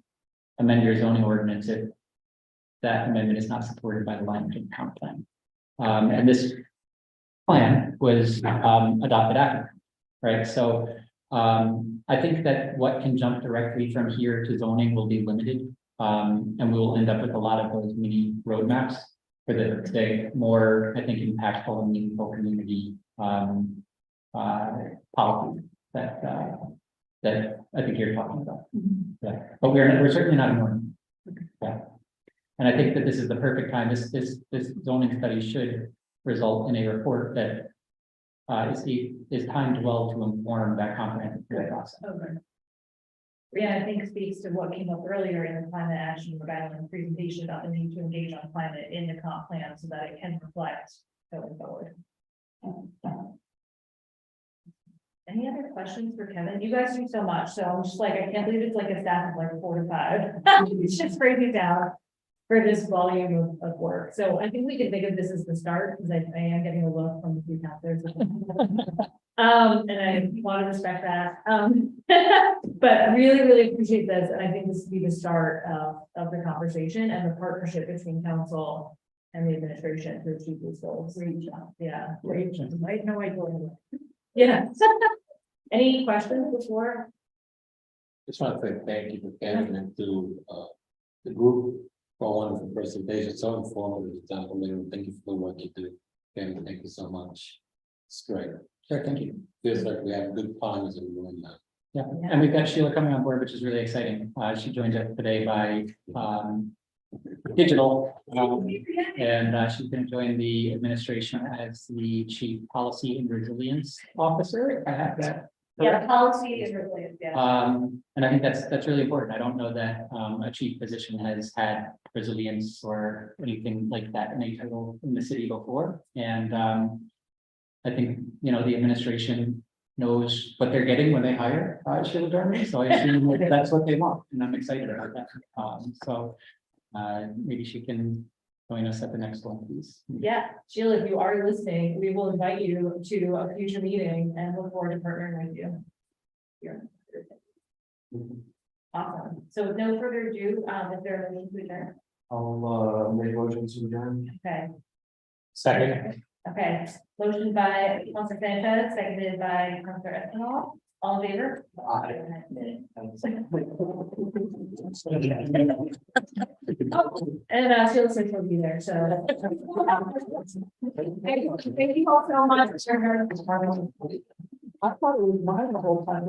amend your zoning ordinance if that amendment is not supported by the language of the comp plan. And this plan was adopted after, right? So I think that what can jump directly from here to zoning will be limited And we will end up with a lot of those mini roadmaps for the more, I think, impactful and meaningful community policies that I think you're talking about. Yeah, but we're certainly not ignoring. Yeah. And I think that this is the perfect time. This zoning study should result in a report that is timed well to inform that comprehensive plan process. Okay. Yeah, I think speaks to what came up earlier in the climate action Rhode Island presentation about the need to engage on climate in the comp plan so that it can reflect going forward. Any other questions for Kevin? You guys do so much, so I'm just like, I can't believe it's like a staff of like 4 to 5. It's just crazy down for this volume of work. So I think we can think of this as the start, because I am getting a look from the three counselors. And I want to respect that. But really appreciate this. And I think this would be the start of the conversation and the partnership between council and the administration to achieve these goals. Yeah. Right. No, I don't. Yeah. Any questions before? Just want to say thank you for Kevin and to the group for a wonderful presentation, so informative, gentlemen. Thank you for the work you do. Kevin, thank you so much. It's great. Sure, thank you. Feels like we have good partners in doing that. Yeah, and we've got Sheila coming on board, which is really exciting. She joined us today by digital. And she's going to join the administration as the Chief Policy and Resilience Officer. I have that. Yeah, policy is really, yeah. And I think that's really important. I don't know that a chief position has had resilience or anything like that in a title in the city before. And I think, the administration knows what they're getting when they hire Sheila Dormer. So I assume that that's what they want, and I'm excited about that. So maybe she can join us at the next one, please. Yeah, Sheila, if you are listening, we will invite you to a future meeting and look forward to partnering with you. Yeah. Awesome. So with no further ado, is there a motion to adjourn? I'll make motions to adjourn. Okay. Second. Okay, motion by Councilor Sanchez, seconded by Councilor Espinal. All in favor? And Sheila said she'll be there, so. Thank you all so much. I thought it was mine the whole time.